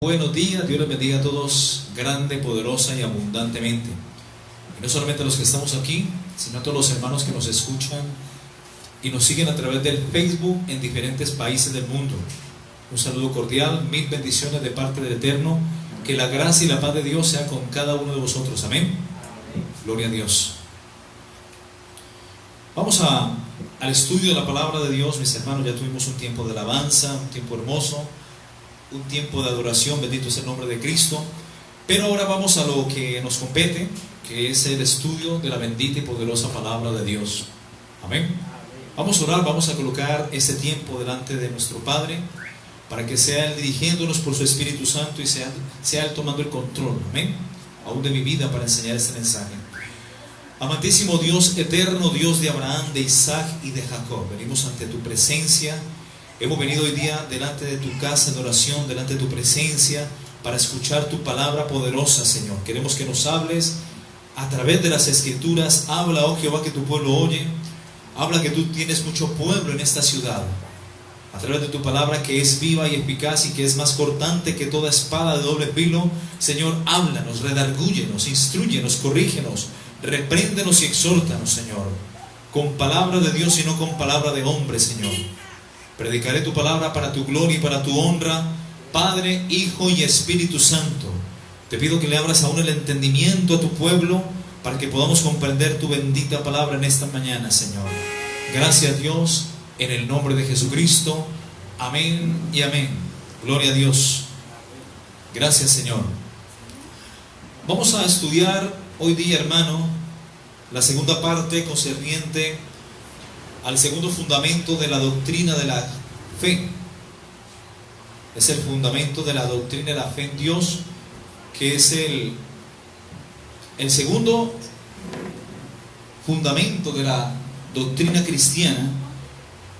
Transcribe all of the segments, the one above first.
Buenos días, Dios les bendiga a todos grande, poderosa y abundantemente. Y no solamente a los que estamos aquí, sino a todos los hermanos que nos escuchan y nos siguen a través del Facebook en diferentes países del mundo. Un saludo cordial, mil bendiciones de parte del Eterno. Que la gracia y la paz de Dios sea con cada uno de vosotros. Amén. Gloria a Dios. Vamos al estudio de la palabra de Dios, mis hermanos. Ya tuvimos un tiempo de alabanza, un tiempo hermoso, un tiempo de adoración, bendito es el nombre de Cristo. Pero ahora vamos a lo que nos compete, que es el estudio de la bendita y poderosa palabra de Dios. Amén. Vamos a orar, vamos a colocar este tiempo delante de nuestro Padre, para que sea Él dirigiéndonos por su Espíritu Santo y sea Él tomando el control, amén, aún de mi vida para enseñar este mensaje. Amantísimo Dios eterno, Dios de Abraham, de Isaac y de Jacob, venimos ante tu presencia. Hemos venido hoy día delante de tu casa de oración, delante de tu presencia, para escuchar tu palabra poderosa, Señor. Queremos que nos hables a través de las Escrituras. Habla, oh Jehová, que tu pueblo oye. Habla que tú tienes mucho pueblo en esta ciudad. A través de tu palabra, que es viva y eficaz y que es más cortante que toda espada de doble filo, Señor, háblanos, redargúyenos, instrúyenos, corrígenos, repréndenos y exhórtanos, Señor, con palabra de Dios y no con palabra de hombre, Señor. Predicaré tu palabra para tu gloria y para tu honra, Padre, Hijo y Espíritu Santo. Te pido que le abras aún el entendimiento a tu pueblo para que podamos comprender tu bendita palabra en esta mañana, Señor. Gracias, Dios, en el nombre de Jesucristo. Amén y amén. Gloria a Dios. Gracias, Señor. Vamos a estudiar hoy día, hermano, la segunda parte concerniente al segundo fundamento de la doctrina de la fe. Es el fundamento de la doctrina de la fe en Dios, que es el segundo fundamento de la doctrina cristiana,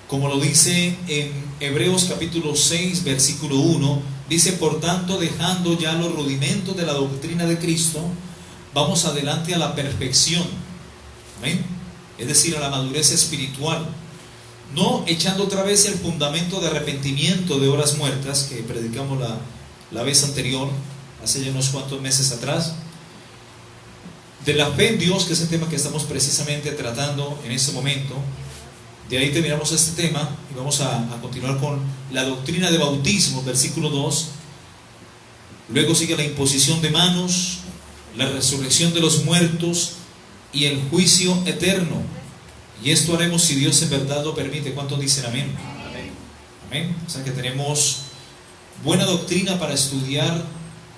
como lo dice en Hebreos capítulo 6, versículo 1. Dice: por tanto, dejando ya los rudimentos de la doctrina de Cristo, vamos adelante a la perfección. Amén. Es decir, a la madurez espiritual, no echando otra vez el fundamento de arrepentimiento de horas muertas que predicamos la vez anterior, hace ya unos cuantos meses atrás, de la fe en Dios, que es el tema que estamos precisamente tratando en este momento. De ahí terminamos este tema y vamos a continuar con la doctrina de bautismo, versículo 2. Luego sigue la imposición de manos, la resurrección de los muertos y el juicio eterno. Y esto haremos si Dios en verdad lo permite. ¿Cuántos dicen amén? Amén. Amén. O sea que tenemos buena doctrina para estudiar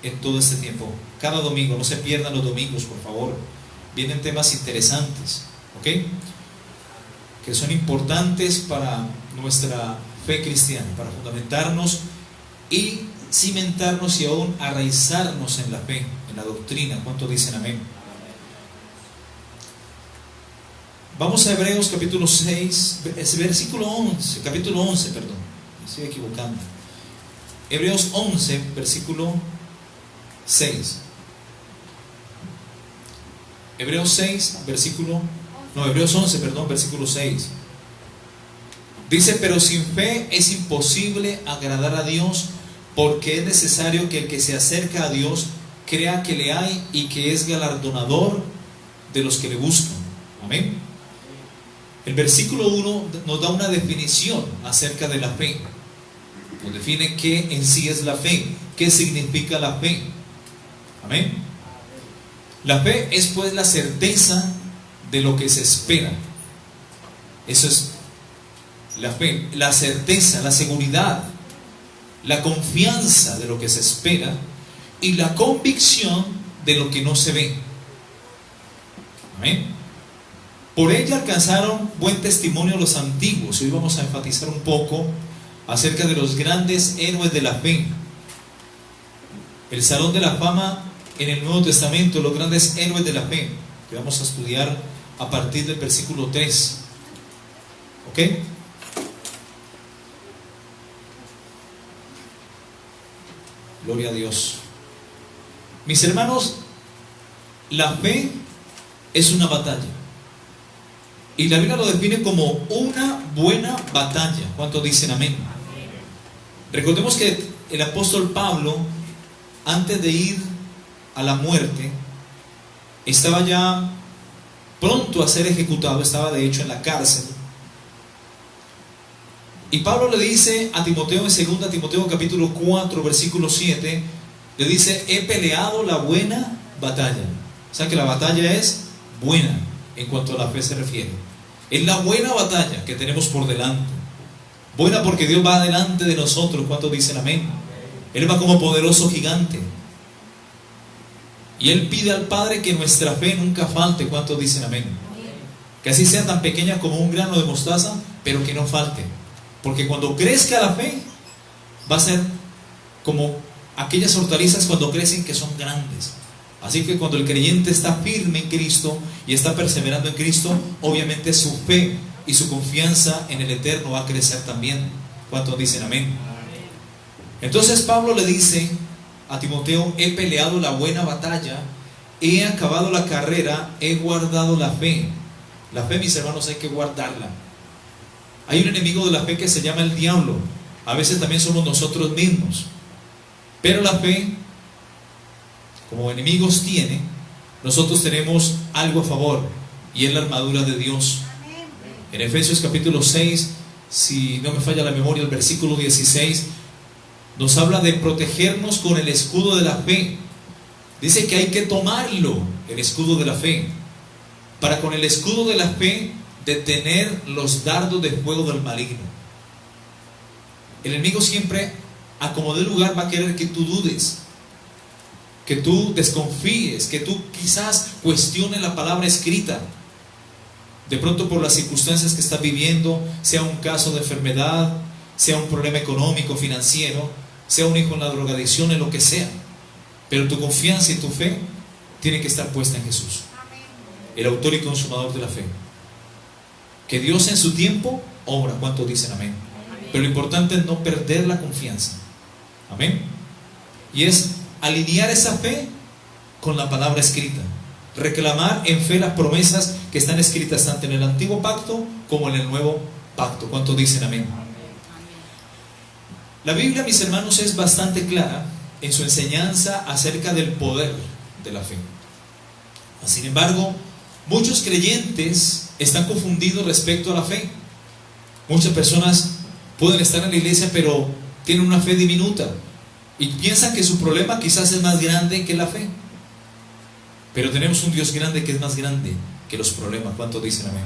en todo este tiempo. Cada domingo, no se pierdan los domingos, por favor. Vienen temas interesantes, ¿ok? Que son importantes para nuestra fe cristiana, para fundamentarnos y cimentarnos y aún arraizarnos en la fe, en la doctrina. ¿Cuántos dicen amén? Vamos a Hebreos capítulo 6, versículo 11, capítulo 11, perdón, me estoy equivocando. Hebreos 11, versículo 6. Hebreos 6, Hebreos 11, perdón, versículo 6. Dice: pero sin fe es imposible agradar a Dios, porque es necesario que el que se acerca a Dios crea que le hay y que es galardonador de los que le buscan. Amén. El versículo 1 nos da una definición acerca de la fe. Nos define qué en sí es la fe, qué significa la fe. Amén. La fe es pues la certeza de lo que se espera. Eso es la fe, la certeza, la seguridad, la confianza de lo que se espera y la convicción de lo que no se ve. Amén. Por ella alcanzaron buen testimonio los antiguos. Hoy vamos a enfatizar un poco acerca de los grandes héroes de la fe. El salón de la fama en el Nuevo Testamento, los grandes héroes de la fe, que vamos a estudiar a partir del versículo 3. ¿Ok? Gloria a Dios. Mis hermanos, la fe es una batalla. Y la Biblia lo define como una buena batalla. ¿Cuántos dicen amén? Recordemos que el apóstol Pablo antes de ir a la muerte, estaba ya pronto a ser ejecutado, estaba de hecho en la cárcel. Y Pablo le dice a Timoteo en 2 Timoteo capítulo 4 versículo 7, le dice: he peleado la buena batalla. O sea que la batalla es buena en cuanto a la fe se refiere. Es la buena batalla que tenemos por delante. Buena porque Dios va delante de nosotros. ¿Cuántos dicen amén? Él va como poderoso gigante. Y Él pide al Padre que nuestra fe nunca falte. ¿Cuántos dicen amén? Que así sea tan pequeña como un grano de mostaza, pero que no falte. Porque cuando crezca la fe, va a ser como aquellas hortalizas cuando crecen que son grandes. Así que cuando el creyente está firme en Cristo y está perseverando en Cristo, obviamente su fe y su confianza en el Eterno va a crecer también. ¿Cuántos dicen amén? Entonces Pablo le dice a Timoteo: he peleado la buena batalla, he acabado la carrera, he guardado la fe. La fe, mis hermanos, hay que guardarla. Hay un enemigo de la fe que se llama el diablo. A veces también somos nosotros mismos. Pero la fe, como enemigos tiene, nosotros tenemos algo a favor, y es la armadura de Dios. En Efesios capítulo 6, si no me falla la memoria, el versículo 16 nos habla de protegernos con el escudo de la fe. Dice que hay que tomarlo, el escudo de la fe, para con el escudo de la fe detener los dardos de fuego del maligno. El enemigo siempre, a como dé lugar, va a querer que tú dudes, que tú desconfíes, que tú quizás cuestiones la palabra escrita. De pronto, por las circunstancias que estás viviendo, sea un caso de enfermedad, sea un problema económico, financiero, sea un hijo en la drogadicción, en lo que sea, pero tu confianza y tu fe tiene que estar puesta en Jesús, el autor y consumador de la fe. Que Dios en su tiempo obra. ¿Cuántos dicen amén? Pero lo importante es no perder la confianza. Amén. Y es alinear esa fe con la palabra escrita, reclamar en fe las promesas que están escritas tanto en el antiguo pacto como en el nuevo pacto. ¿Cuántos dicen amén? La Biblia, mis hermanos, es bastante clara en su enseñanza acerca del poder de la fe. Sin embargo, muchos creyentes están confundidos respecto a la fe. Muchas personas pueden estar en la iglesia, pero tienen una fe diminuta y piensan que su problema quizás es más grande que la fe. Pero tenemos un Dios grande que es más grande que los problemas. ¿Cuántos dicen amén?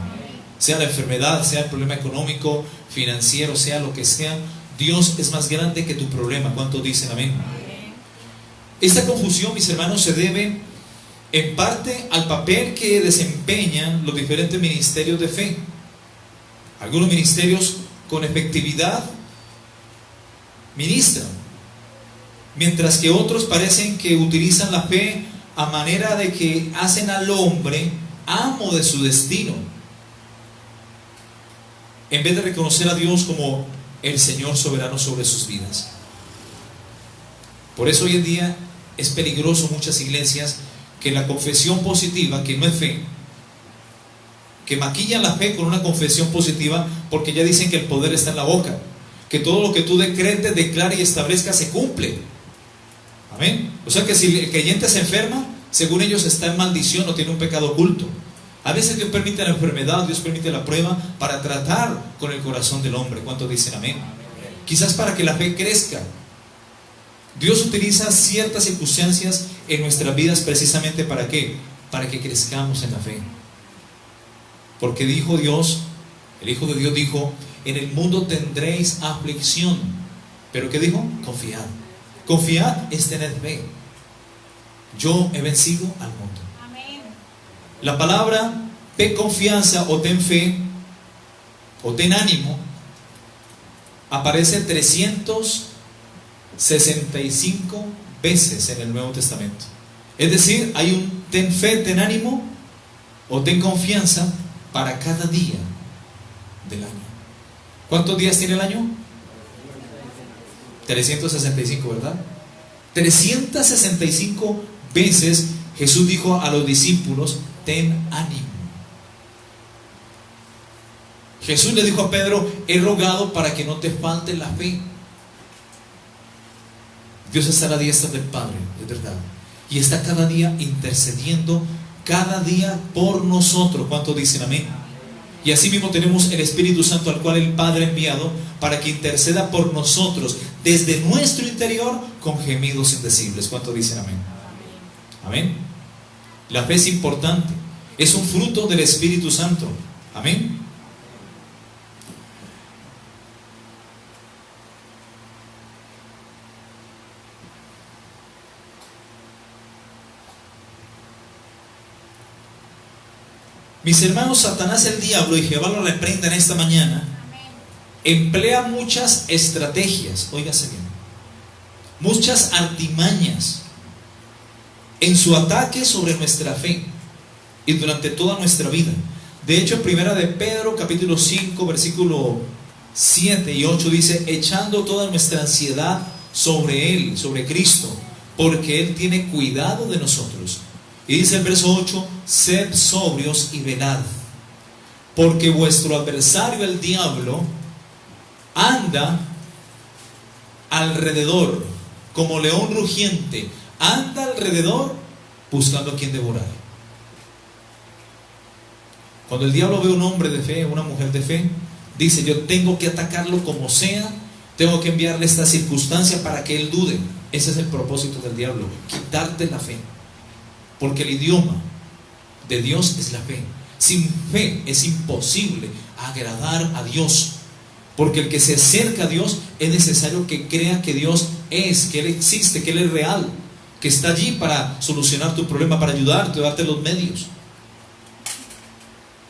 Sea la enfermedad, sea el problema económico, financiero, sea lo que sea, Dios es más grande que tu problema. ¿Cuántos dicen amén? Esta confusión, mis hermanos, se debe en parte al papel que desempeñan los diferentes ministerios de fe. Algunos ministerios con efectividad ministran, mientras que otros parecen que utilizan la fe a manera de que hacen al hombre amo de su destino, en vez de reconocer a Dios como el Señor soberano sobre sus vidas. Por eso hoy en día es peligroso muchas iglesias que la confesión positiva, que no es fe, que maquillan la fe con una confesión positiva, porque ya dicen que el poder está en la boca, que todo lo que tú decretes, declares y establezcas se cumple. Amén. O sea que si el creyente se enferma, según ellos está en maldición o tiene un pecado oculto. A veces Dios permite la enfermedad, Dios permite la prueba para tratar con el corazón del hombre. ¿Cuántos dicen amén? Quizás para que la fe crezca. Dios utiliza ciertas circunstancias en nuestras vidas precisamente ¿para qué? Para que crezcamos en la fe. Porque dijo Dios, el Hijo de Dios dijo: en el mundo tendréis aflicción. ¿Pero qué dijo? Confiad. Confiad es tener fe. Yo he vencido al mundo. Amén. La palabra ten confianza o ten fe o ten ánimo aparece 365 veces en el Nuevo Testamento. Es decir, hay un ten fe, ten ánimo o ten confianza para cada día del año. ¿Cuántos días tiene el año? 365, ¿verdad? 365 veces Jesús dijo a los discípulos: ten ánimo. Jesús le dijo a Pedro: he rogado para que no te falte la fe. Dios está a la diestra del Padre y está cada día intercediendo, cada día por nosotros. ¿Cuántos dicen amén? Y así mismo tenemos el Espíritu Santo, al cual el Padre ha enviado para que interceda por nosotros desde nuestro interior con gemidos indecibles. ¿Cuántos dicen amén? Amén. La fe es importante, es un fruto del Espíritu Santo. Amén. Mis hermanos, Satanás, el diablo, y Jehová lo reprenda en esta mañana, emplea muchas estrategias, óigase bien, muchas artimañas en su ataque sobre nuestra fe y durante toda nuestra vida. De hecho, primera de Pedro, capítulo 5, versículo 7 y 8 dice: echando toda nuestra ansiedad sobre Él, sobre Cristo, porque Él tiene cuidado de nosotros. Y dice el verso 8: sed sobrios y velad, porque vuestro adversario el diablo anda alrededor como león rugiente, anda alrededor buscando a quien devorar. Cuando el diablo ve a un hombre de fe, una mujer de fe, dice: yo tengo que atacarlo como sea, tengo que enviarle esta circunstancia para que él dude. Ese es el propósito del diablo, quitarte la fe. Porque el idioma de Dios es la fe. Sin fe es imposible agradar a Dios. Porque el que se acerca a Dios es necesario que crea que Dios es, que Él existe, que Él es real, que está allí para solucionar tu problema, para ayudarte, darte los medios.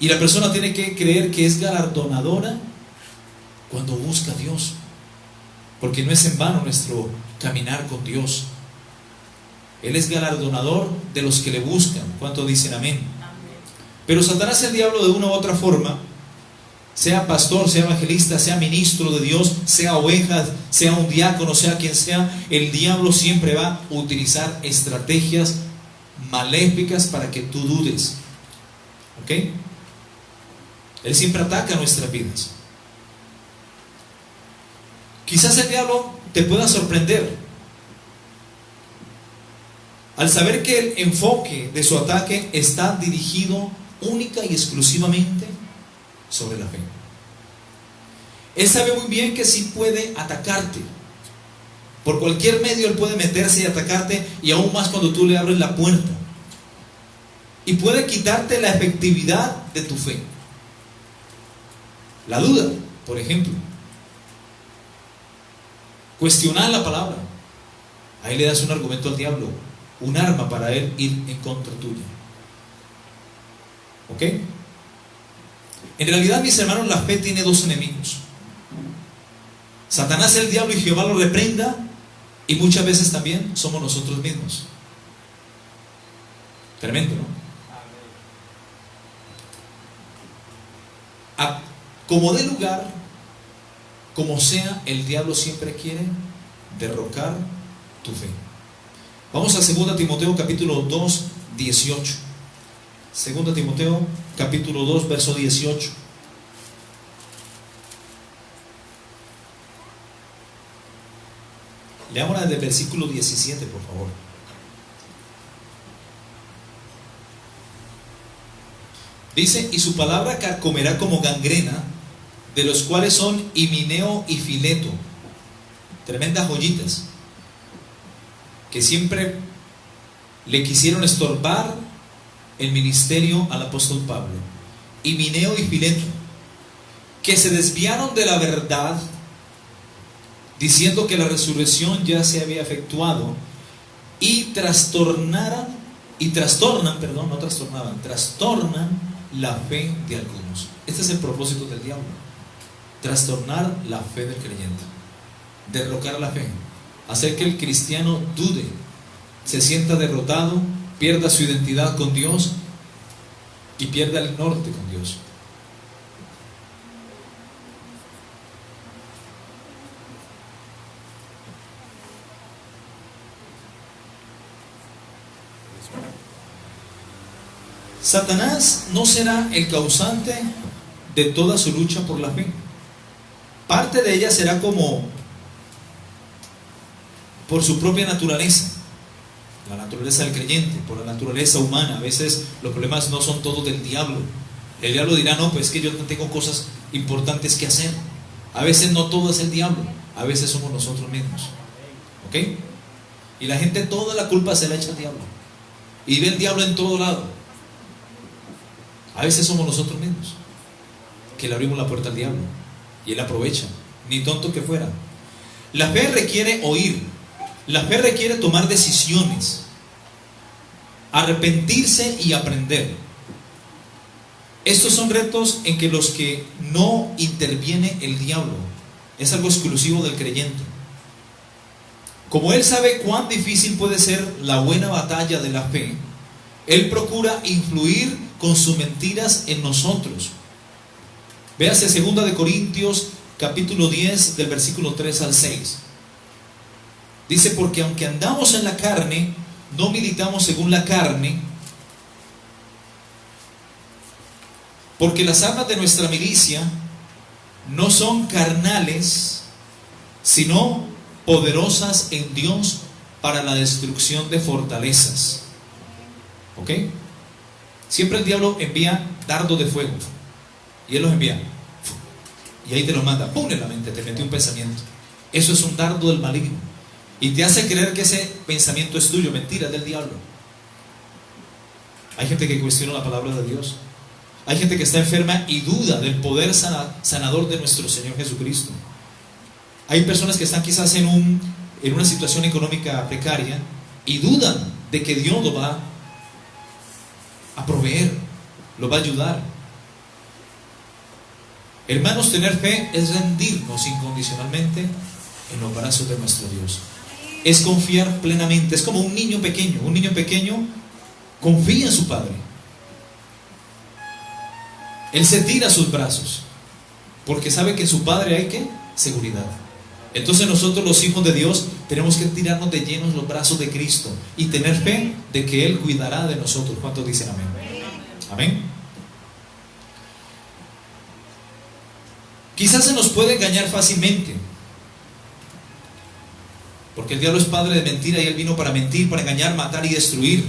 Y la persona tiene que creer que es galardonadora cuando busca a Dios. Porque no es en vano nuestro caminar con Dios. Él es galardonador de los que le buscan. ¿Cuántos dicen amén? Pero Satanás, el diablo, de una u otra forma, sea pastor, sea evangelista, sea ministro de Dios, sea oveja, sea un diácono, sea quien sea, el diablo siempre va a utilizar estrategias maléficas para que tú dudes. ¿Ok? Él siempre ataca nuestras vidas. Quizás el diablo te pueda sorprender al saber que el enfoque de su ataque está dirigido única y exclusivamente sobre la fe. Él sabe muy bien que sí puede atacarte. Por cualquier medio él puede meterse y atacarte, y aún más cuando tú le abres la puerta. Y puede quitarte la efectividad de tu fe. La duda, por ejemplo. Cuestionar la palabra. Ahí le das un argumento al diablo, un arma para él ir en contra tuya. ¿Ok? En realidad, mis hermanos, la fe tiene dos enemigos: Satanás, el diablo, y Jehová lo reprenda. Y muchas veces también somos nosotros mismos. Tremendo, ¿no? Como dé lugar, como sea, el diablo siempre quiere derrocar tu fe. Vamos a 2 Timoteo capítulo 2, 18. 2 Timoteo capítulo 2, verso 18. Leámosla desde el versículo 17, por favor. Dice: y su palabra carcomerá como gangrena, de los cuales son Himeneo y Fileto, tremendas joyitas, que siempre le quisieron estorbar el ministerio al apóstol Pablo. Himeneo y Fileto, que se desviaron de la verdad, diciendo que la resurrección ya se había efectuado, y trastornan la fe de algunos. Este es el propósito del diablo: trastornar la fe del creyente, derrocar la fe, hacer que el cristiano dude, se sienta derrotado, pierda su identidad con Dios y pierda el norte con Dios. Satanás no será el causante de toda su lucha por la fe. Parte de ella será como por su propia naturaleza. la naturaleza del creyente, por la naturaleza humana. A veces los problemas no son todos del diablo. El diablo dirá, no, pues es que yo tengo cosas importantes que hacer. A veces no todo es el diablo, a veces somos nosotros mismos. ¿Ok? Y la gente toda la culpa se la echa al diablo. Y ve el diablo en todo lado. A veces somos nosotros mismos que le abrimos la puerta al diablo y él aprovecha, ni tonto que fuera. La fe requiere oír. La fe requiere tomar decisiones, arrepentirse y aprender. Estos son retos en que los que no interviene el diablo. Es algo exclusivo del creyente. Como él sabe cuán difícil puede ser la buena batalla de la fe, él procura influir con sus mentiras en nosotros. Véase 2 de Corintios capítulo 10 del versículo 3 al 6. Dice, porque aunque andamos en la carne, no militamos según la carne, porque las armas de nuestra milicia no son carnales, sino poderosas en Dios para la destrucción de fortalezas. ¿Ok? Siempre el diablo envía dardos de fuego, y él los envía, y ahí te los manda, ¡pum!, en la mente, te metió un pensamiento. Eso es un dardo del maligno, y te hace creer que ese pensamiento es tuyo. Mentira, es del diablo. Hay gente que cuestiona la palabra de Dios. Hay gente que está enferma y duda del poder sanador de nuestro Señor Jesucristo. Hay personas que están quizás en una situación económica precaria y dudan de que Dios lo va a proveer, lo va a ayudar. Hermanos, tener fe es rendirnos incondicionalmente en los brazos de nuestro Dios. Es confiar plenamente. Es como un niño pequeño. Un niño pequeño confía en su padre. Él se tira a sus brazos porque sabe que en su padre hay ¿qué? Seguridad. Entonces nosotros, los hijos de Dios, tenemos que tirarnos de llenos los brazos de Cristo y tener fe de que Él cuidará de nosotros. ¿Cuántos dicen amén? Amén. Quizás se nos puede engañar fácilmente, porque el diablo es padre de mentira y él vino para mentir, para engañar, matar y destruir.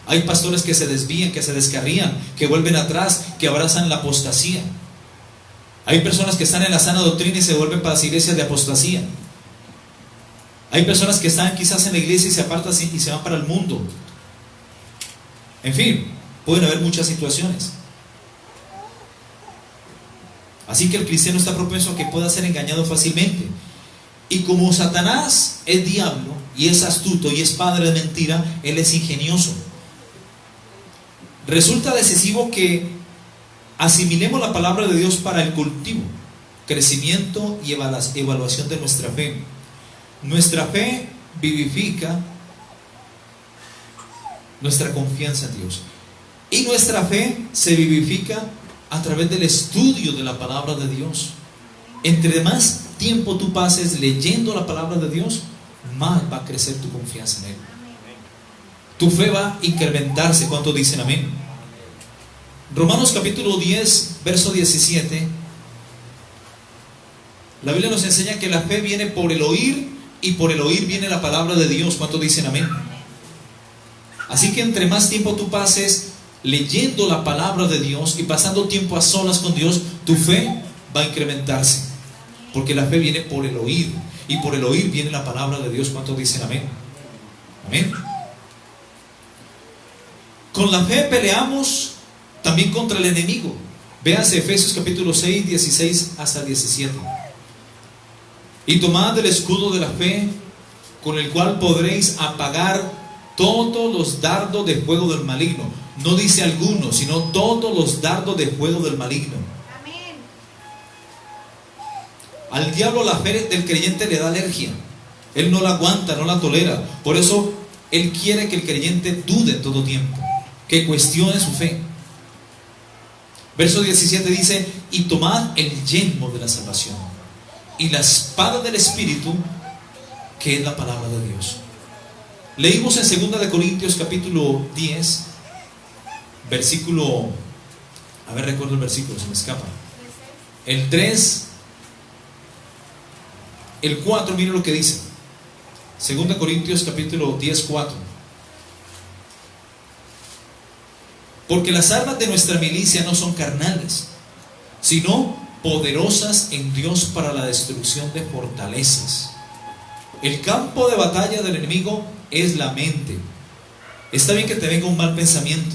Hay pastores que se desvían, que se descarrían, que vuelven atrás, que abrazan la apostasía. Hay personas que están en la sana doctrina y se vuelven para las iglesias de apostasía. Hay personas que están quizás en la iglesia y se apartan y se van para el mundo. En fin, pueden haber muchas situaciones. Así que el cristiano está propenso a que pueda ser engañado fácilmente. Y como Satanás es diablo y es astuto y es padre de mentira, él es ingenioso. Resulta decisivo que asimilemos la palabra de Dios para el cultivo, crecimiento y evaluación de nuestra fe. Nuestra fe vivifica nuestra confianza en Dios. Y nuestra fe se vivifica a través del estudio de la palabra de Dios. Entre más tiempo tú pases leyendo la palabra de Dios, más va a crecer tu confianza en Él. Tu fe va a incrementarse. ¿Cuántos dicen amén? Romanos capítulo 10, verso 17. La Biblia nos enseña que la fe viene por el oír, y por el oír viene la palabra de Dios. ¿Cuántos dicen amén? Así que entre más tiempo tú pases leyendo la palabra de Dios y pasando tiempo a solas con Dios, tu fe va a incrementarse, porque la fe viene por el oír, y por el oír viene la palabra de Dios. ¿Cuántos dicen amén? Amén. Con la fe peleamos también contra el enemigo. Véase Efesios capítulo 6, 16 hasta 17. Y tomad el escudo de la fe, con el cual podréis apagar todos los dardos de fuego del maligno. No dice algunos, sino todos los dardos de fuego del maligno. Amén. Al diablo la fe del creyente le da alergia. Él no la aguanta, no la tolera. Por eso él quiere que el creyente dude todo tiempo, que cuestione su fe. Verso 17 dice: y tomad el yelmo de la salvación y la espada del Espíritu, que es la palabra de Dios. Leímos en 2 de Corintios capítulo 10, versículo, a ver, recuerdo el versículo, se me escapa. El 3, el 4, mire lo que dice. 2 Corintios capítulo 10, 4. Porque las armas de nuestra milicia no son carnales, sino poderosas en Dios para la destrucción de fortalezas. El campo de batalla del enemigo es la mente. Está bien que te venga un mal pensamiento,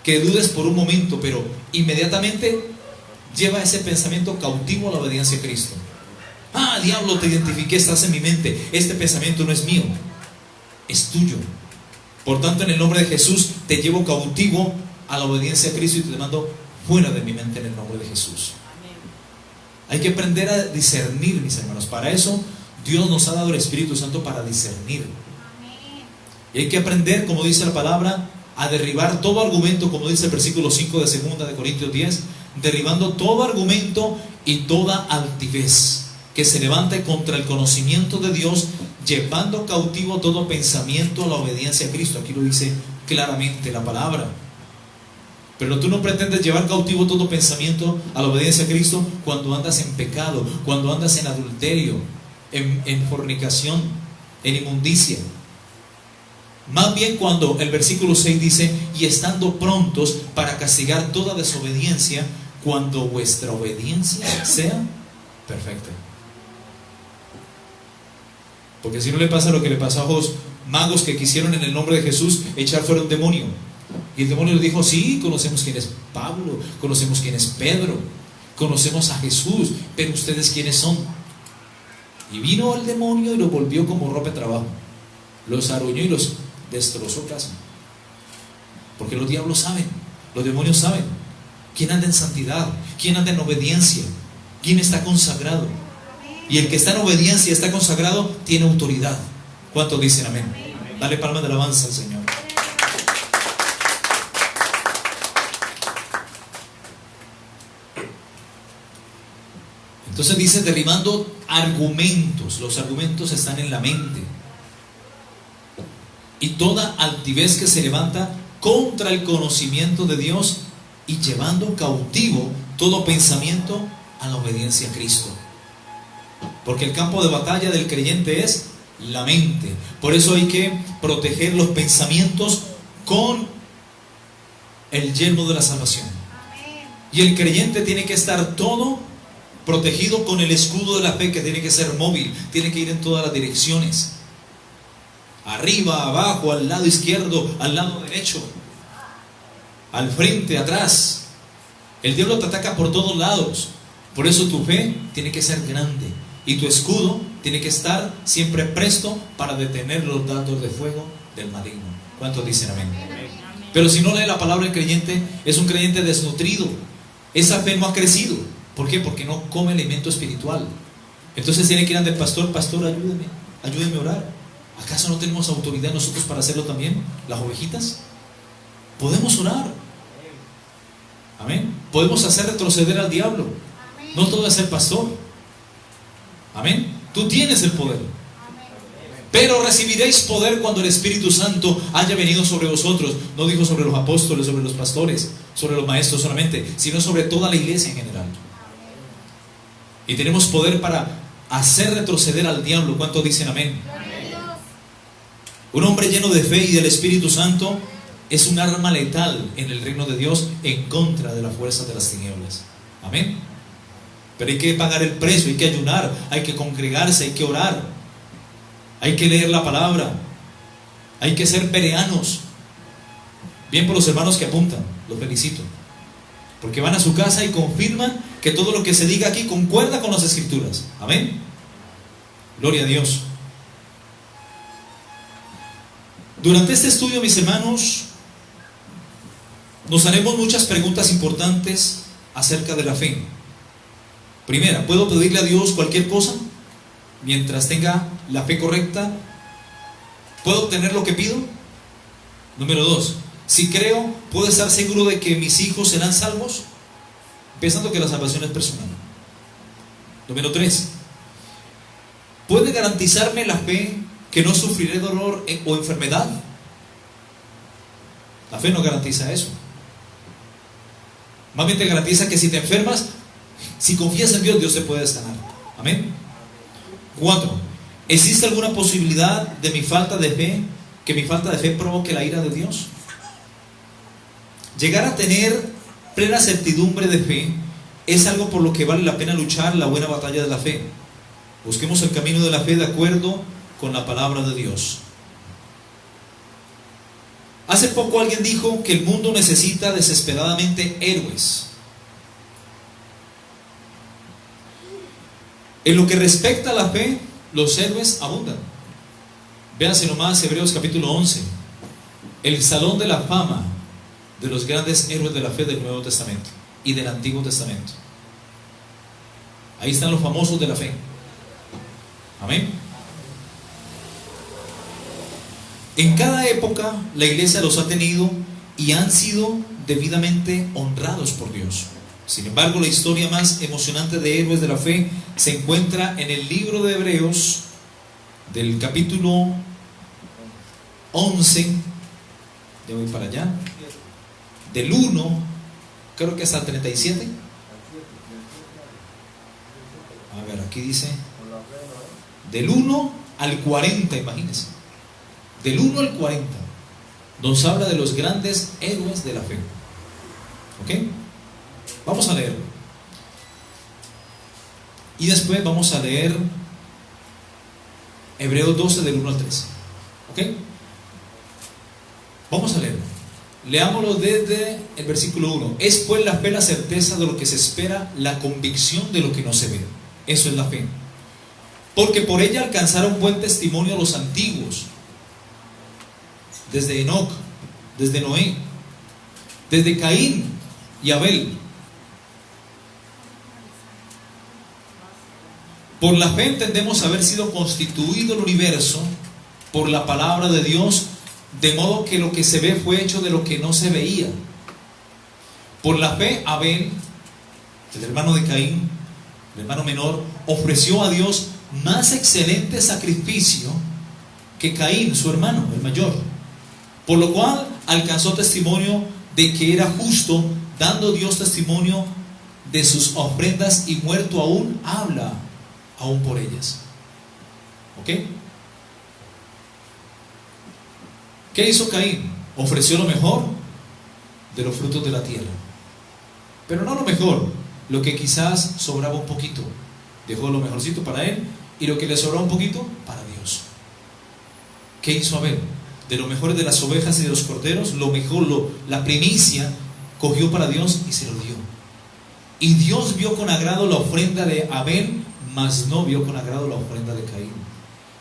que dudes por un momento, pero inmediatamente lleva ese pensamiento cautivo a la obediencia a Cristo. Ah, diablo, te identifiqué, estás en mi mente. Este pensamiento no es mío, es tuyo. Por tanto, en el nombre de Jesús te llevo cautivo a la obediencia a Cristo y te mando fuera de mi mente en el nombre de Jesús. Hay que aprender a discernir, mis hermanos. Para eso Dios nos ha dado el Espíritu Santo, para discernir. Y hay que aprender, como dice la palabra, a derribar todo argumento, como dice el versículo 5 de 2 de Corintios 10, derribando todo argumento y toda altivez que se levante contra el conocimiento de Dios, llevando cautivo todo pensamiento a la obediencia a Cristo. Aquí lo dice claramente la palabra. Pero tú no pretendes llevar cautivo todo pensamiento a la obediencia a Cristo cuando andas en pecado, cuando andas en adulterio, en fornicación, en inmundicia. Más bien cuando el versículo 6 dice: y estando prontos para castigar toda desobediencia, cuando vuestra obediencia sea perfecta. Porque si no le pasa lo que le pasó a los magos que quisieron en el nombre de Jesús echar fuera un demonio. Y el demonio le dijo: sí, conocemos quién es Pablo, conocemos quién es Pedro, conocemos a Jesús, pero ustedes quiénes son. Y vino el demonio y lo volvió como ropa de trabajo, los arruinó y los destrozó casi. Porque los diablos saben, los demonios saben quién anda en santidad, quién anda en obediencia, quién está consagrado. Y el que está en obediencia y está consagrado tiene autoridad. ¿Cuántos dicen amén? Dale palmas de alabanza al Señor. Entonces dice: derribando argumentos. Los argumentos están en la mente. Y toda altivez que se levanta contra el conocimiento de Dios, y llevando cautivo todo pensamiento a la obediencia a Cristo. Porque el campo de batalla del creyente es la mente. Por eso hay que proteger los pensamientos con el yelmo de la salvación. Y el creyente tiene que estar todo protegido con el escudo de la fe, que tiene que ser móvil, tiene que ir en todas las direcciones, arriba, abajo, al lado izquierdo, al lado derecho, al frente, atrás. El diablo te ataca por todos lados. Por eso tu fe tiene que ser grande y tu escudo tiene que estar siempre presto para detener los dardos de fuego del maligno. ¿Cuántos dicen amén? Pero si no lee la palabra, el creyente es un creyente desnutrido. Esa fe no ha crecido. ¿Por qué? Porque no come alimento espiritual. Entonces tiene que ir ante el pastor: pastor, ayúdeme a orar. ¿Acaso no tenemos autoridad nosotros para hacerlo también? Las ovejitas podemos orar. Amén. Podemos hacer retroceder al diablo. No todo es el pastor. Amén. Tú tienes el poder. Pero recibiréis poder cuando el Espíritu Santo haya venido sobre vosotros. No dijo sobre los apóstoles, sobre los pastores, sobre los maestros solamente, sino sobre toda la iglesia en general. Y tenemos poder para hacer retroceder al diablo. ¿Cuántos dicen amén? Un hombre lleno de fe y del Espíritu Santo es un arma letal en el reino de Dios en contra de las fuerzas de las tinieblas. Amén. Pero hay que pagar el precio, hay que ayunar, hay que congregarse, hay que orar, hay que leer la palabra, hay que ser bereanos. Bien por los hermanos que apuntan, los felicito, porque van a su casa y confirman que todo lo que se diga aquí concuerda con las Escrituras. Amén. Gloria a Dios. Durante este estudio, mis hermanos, nos haremos muchas preguntas importantes acerca de la fe. Primera, ¿puedo pedirle a Dios cualquier cosa mientras tenga la fe correcta? ¿Puedo obtener lo que pido? Número 2, si creo, ¿puedo estar seguro de que mis hijos serán salvos? Pensando que la salvación es personal. Número 3, ¿puede garantizarme la fe que no sufriré dolor o enfermedad? La fe no garantiza eso. Más bien te garantiza que si te enfermas, si confías en Dios, Dios te puede sanar. Amén. 4, ¿existe alguna posibilidad de mi falta de fe, que mi falta de fe provoque la ira de Dios? Llegar a tener plena certidumbre de fe es algo por lo que vale la pena luchar la buena batalla de la fe. Busquemos el camino de la fe de acuerdo con la palabra de Dios. Hace poco alguien dijo que el mundo necesita desesperadamente héroes. En lo que respecta a la fe, los héroes abundan. Véanse nomás Hebreos capítulo 11, el salón de la fama de los grandes héroes de la fe del Nuevo Testamento y del Antiguo Testamento. Ahí están los famosos de la fe. Amén. En cada época la iglesia los ha tenido y han sido debidamente honrados por Dios. Sin embargo, la historia más emocionante de héroes de la fe se encuentra en el libro de Hebreos, del capítulo 11, ya voy para allá, del 1, creo que hasta el 37. A ver, aquí dice, del 1 al 40, imagínense. Del 1 al 40 nos habla de los grandes héroes de la fe. ¿Ok? Vamos a leer. Y después vamos a leer Hebreos 12 del 1 al 13. ¿Ok? Vamos a leer. Leámoslo desde el versículo 1. Es pues la fe la certeza de lo que se espera, la convicción de lo que no se ve. Eso es la fe. Porque por ella alcanzaron buen testimonio los antiguos. Desde Enoc, desde Noé, desde Caín y Abel. Por la fe entendemos haber sido constituido el universo por la palabra de Dios, de modo que lo que se ve fue hecho de lo que no se veía. Por la fe Abel, el hermano de Caín, el hermano menor, ofreció a Dios más excelente sacrificio que Caín, su hermano, el mayor. Por lo cual alcanzó testimonio de que era justo, dando Dios testimonio de sus ofrendas, y muerto aún habla aún por ellas. ¿Ok? ¿Qué hizo Caín? Ofreció lo mejor de los frutos de la tierra, pero no lo mejor, lo que quizás sobraba un poquito. Dejó lo mejorcito para él y lo que le sobraba un poquito para Dios. ¿Qué hizo Abel? De lo mejor de las ovejas y de los corderos, lo mejor, la primicia, cogió para Dios y se lo dio. Y Dios vio con agrado la ofrenda de Abel, mas no vio con agrado la ofrenda de Caín.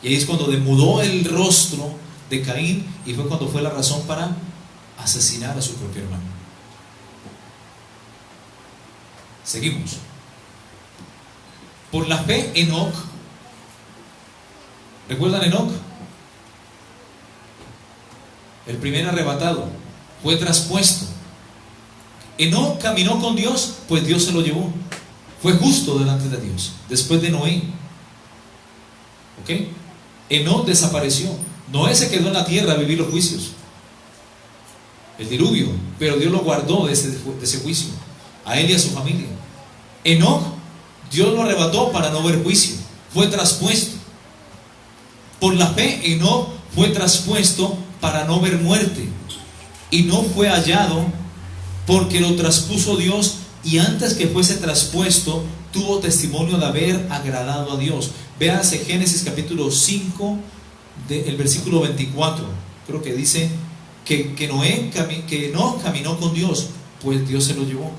Y ahí es cuando demudó el rostro de Caín, y fue cuando fue la razón para asesinar a su propio hermano. Seguimos. Por la fe Enoc, ¿recuerdan Enoc? El primer arrebatado, fue traspuesto. Enoc caminó con Dios, pues Dios se lo llevó. Fue justo delante de Dios, después de Noé. ¿Ok? Enoc desapareció. Noé se quedó en la tierra a vivir los juicios, el diluvio, pero Dios lo guardó de ese juicio, a él y a su familia. Enoc, Dios lo arrebató para no ver juicio, fue traspuesto. Por la fe Enoc fue traspuesto para no ver muerte, y no fue hallado porque lo traspuso Dios, y antes que fuese traspuesto tuvo testimonio de haber agradado a Dios. Véase Génesis capítulo 5 el versículo 24. Creo que dice que Enoc caminó con Dios, pues Dios se lo llevó.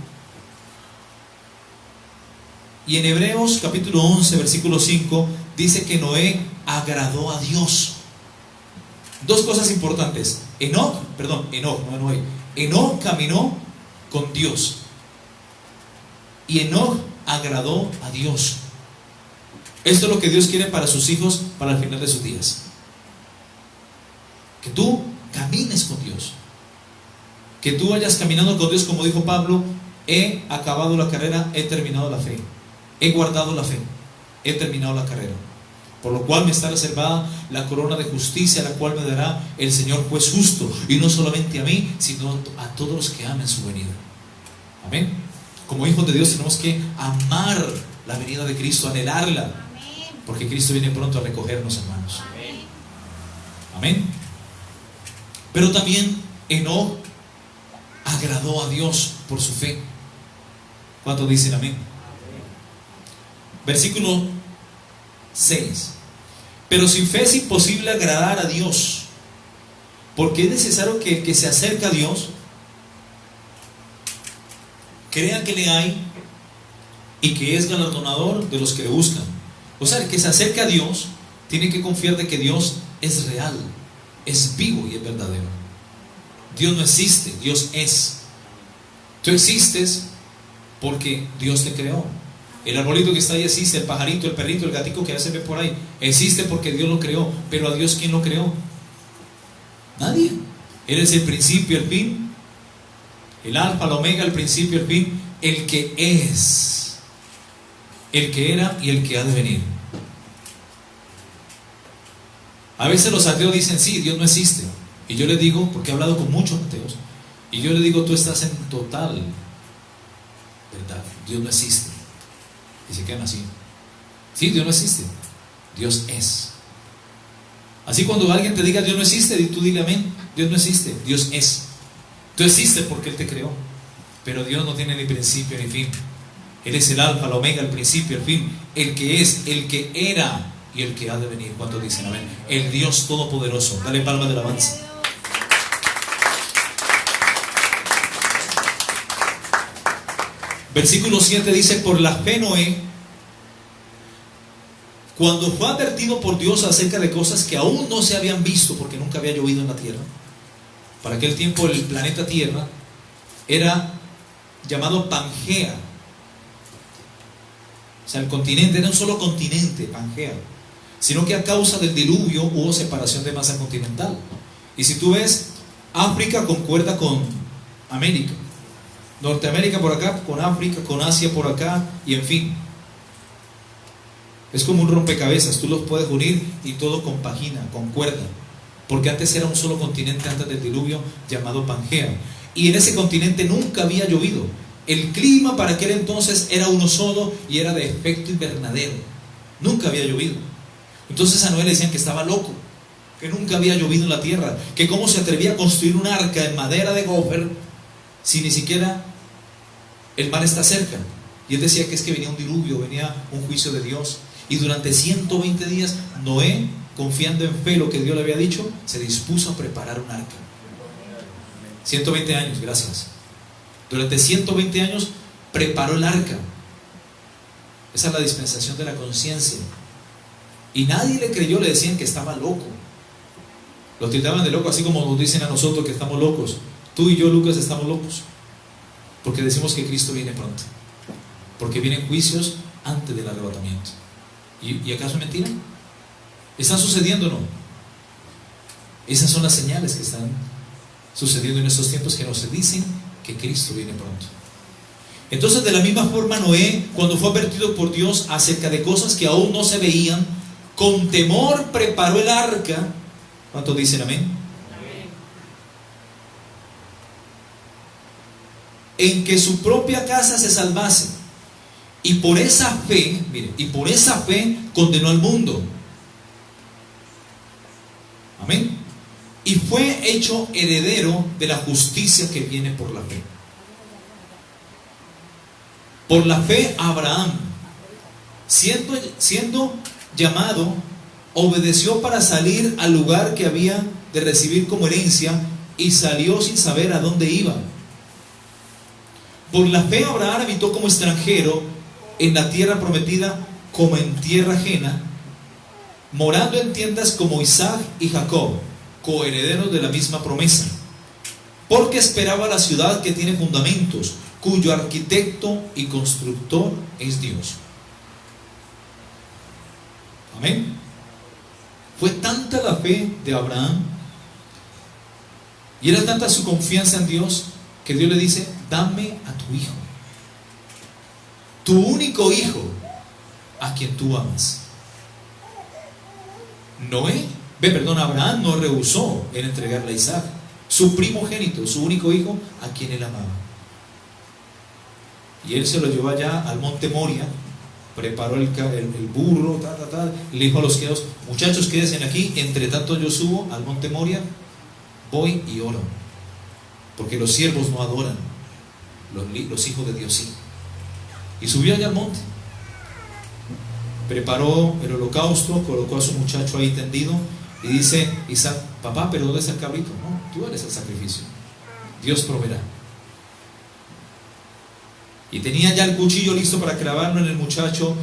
Y en Hebreos capítulo 11 versículo 5 dice que Noé agradó a Dios. Dos cosas importantes. Enoc caminó con Dios, y Enoc agradó a Dios. Esto es lo que Dios quiere para sus hijos para el final de sus días. Que tú camines con Dios, que tú vayas caminando con Dios, como dijo Pablo: he acabado la carrera, he terminado la fe, he guardado la fe, he terminado la carrera, por lo cual me está reservada la corona de justicia, la cual me dará el Señor juez justo, y no solamente a mí, sino a todos los que amen su venida. Amén. Como hijos de Dios tenemos que amar la venida de Cristo, anhelarla, porque Cristo viene pronto a recogernos, hermanos. Amén. Pero también Enoc agradó a Dios por su fe. ¿Cuántos dicen amén? Versículo 6. Pero sin fe es imposible agradar a Dios, porque es necesario que el que se acerca a Dios crea que le hay y que es galardonador de los que le buscan. O sea, el que se acerca a Dios tiene que confiar de que Dios es real, es vivo y es verdadero. Dios no existe, Dios es. Tú existes porque Dios te creó. El arbolito que está ahí existe, el pajarito, el perrito, el gatito que ya se ve por ahí, existe porque Dios lo creó. Pero a Dios, ¿quién lo creó? Nadie. Él es el principio, el fin, el alfa, el omega, el principio, el fin, el que es, el que era y el que ha de venir. A veces los ateos dicen, sí, Dios no existe. Y yo les digo, porque he hablado con muchos ateos, y yo les digo, tú estás en total verdad, Dios no existe. Y se quedan así. Sí, Dios no existe, Dios es. Así cuando alguien te diga Dios no existe, tú dile amén. Dios no existe, Dios es. Tú existes porque Él te creó, pero Dios no tiene ni principio ni fin. Él es el alfa, el omega, el principio, el fin, el que es, el que era y el que ha de venir. ¿Cuántos dicen amén? El Dios todopoderoso. Dale palmas de alabanza. Versículo 7 dice: por la fe Noé, cuando fue advertido por Dios acerca de cosas que aún no se habían visto, porque nunca había llovido en la tierra. Para aquel tiempo el planeta Tierra era llamado Pangea. O sea, el continente era un solo continente, Pangea. Sino que a causa del diluvio hubo separación de masa continental. Y si tú ves, África concuerda con América, Norteamérica por acá con África, con Asia por acá, y en fin. Es como un rompecabezas, tú los puedes unir y todo compagina, concuerda. Porque antes era un solo continente antes del diluvio llamado Pangea. Y en ese continente nunca había llovido. El clima para aquel entonces era uno solo y era de efecto invernadero. Nunca había llovido. Entonces a Noé le decían que estaba loco, que nunca había llovido en la tierra, que cómo se atrevía a construir un arca en madera de gofer si ni siquiera el mar está cerca. Y él decía que es que venía un diluvio, venía un juicio de Dios. Y durante 120 días Noé, confiando en fe lo que Dios le había dicho, se dispuso a preparar un arca. 120 años, gracias. Durante 120 años preparó el arca. Esa es la dispensación de la conciencia. Y nadie le creyó, le decían que estaba loco. Lo tildaban de loco, así como nos dicen a nosotros que estamos locos. Tú y yo, Lucas, estamos locos, porque decimos que Cristo viene pronto, porque vienen juicios antes del arrebatamiento. ¿Y acaso es mentira? ¿Están sucediendo o no? Esas son las señales que están sucediendo en estos tiempos, que nos dicen que Cristo viene pronto. Entonces, de la misma forma, Noé, cuando fue advertido por Dios acerca de cosas que aún no se veían, con temor preparó el arca. ¿Cuántos dicen amén? Amén. En que su propia casa se salvase. Y por esa fe, miren, y por esa fe condenó al mundo. Amén. Y fue hecho heredero de la justicia que viene por la fe. Por la fe Abraham, siendo llamado, obedeció para salir al lugar que había de recibir como herencia, y salió sin saber a dónde iba. Por la fe Abraham habitó como extranjero en la tierra prometida, como en tierra ajena, morando en tiendas como Isaac y Jacob, coherederos de la misma promesa, porque esperaba la ciudad que tiene fundamentos, cuyo arquitecto y constructor es Dios. Amén. Fue tanta la fe de Abraham y era tanta su confianza en Dios, que Dios le dice: dame a tu hijo, tu único hijo, a quien tú amas. Abraham no rehusó en entregarle a Isaac, su primogénito, su único hijo, a quien él amaba. Y él se lo llevó allá al monte Moria, preparó el burro, y le dijo a los criados: muchachos, quédense aquí, entre tanto yo subo al monte Moria, voy y oro. porque los siervos no adoran, los hijos de Dios sí. Y subió allá al monte, preparó el holocausto, colocó a su muchacho ahí tendido y dice Isaac: papá, pero ¿dónde está el cabrito? No, tú eres el sacrificio, Dios proveerá. Y tenía ya el cuchillo listo para clavarlo en el muchacho,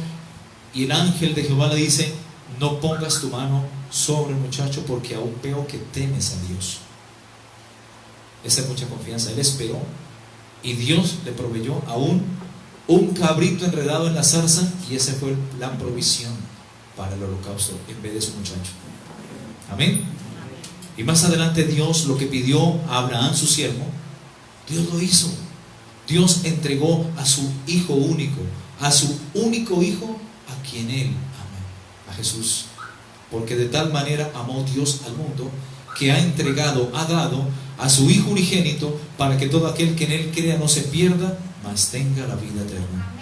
y el ángel de Jehová le dice: no pongas tu mano sobre el muchacho, porque aún veo que temes a Dios. Esa es mucha confianza. Él esperó y Dios le proveyó aún un cabrito enredado en la zarza, y esa fue la provisión para el holocausto en vez de su muchacho. Amén. Y más adelante Dios, lo que pidió a Abraham su siervo, Dios lo hizo. Dios entregó a su hijo único, a su único hijo, a quien Él ama, a Jesús. Porque de tal manera amó Dios al mundo, que ha dado a su Hijo unigénito, para que todo aquel que en Él crea no se pierda, mas tenga la vida eterna.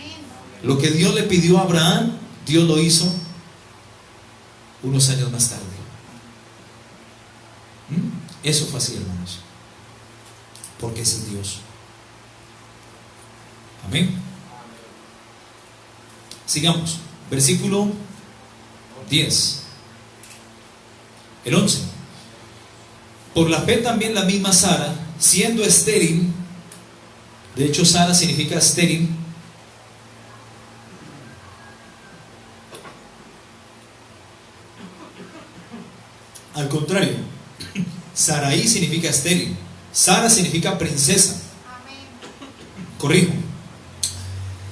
Lo que Dios le pidió a Abraham, Dios lo hizo unos años más tarde. Eso fue así, hermanos, porque ese es Dios. Amén. Sigamos, versículo 10. El 11. Por la fe también la misma Sara, siendo estéril, de hecho Sara significa estéril, al contrario, Saraí significa estéril, Sara significa princesa. Corrijo.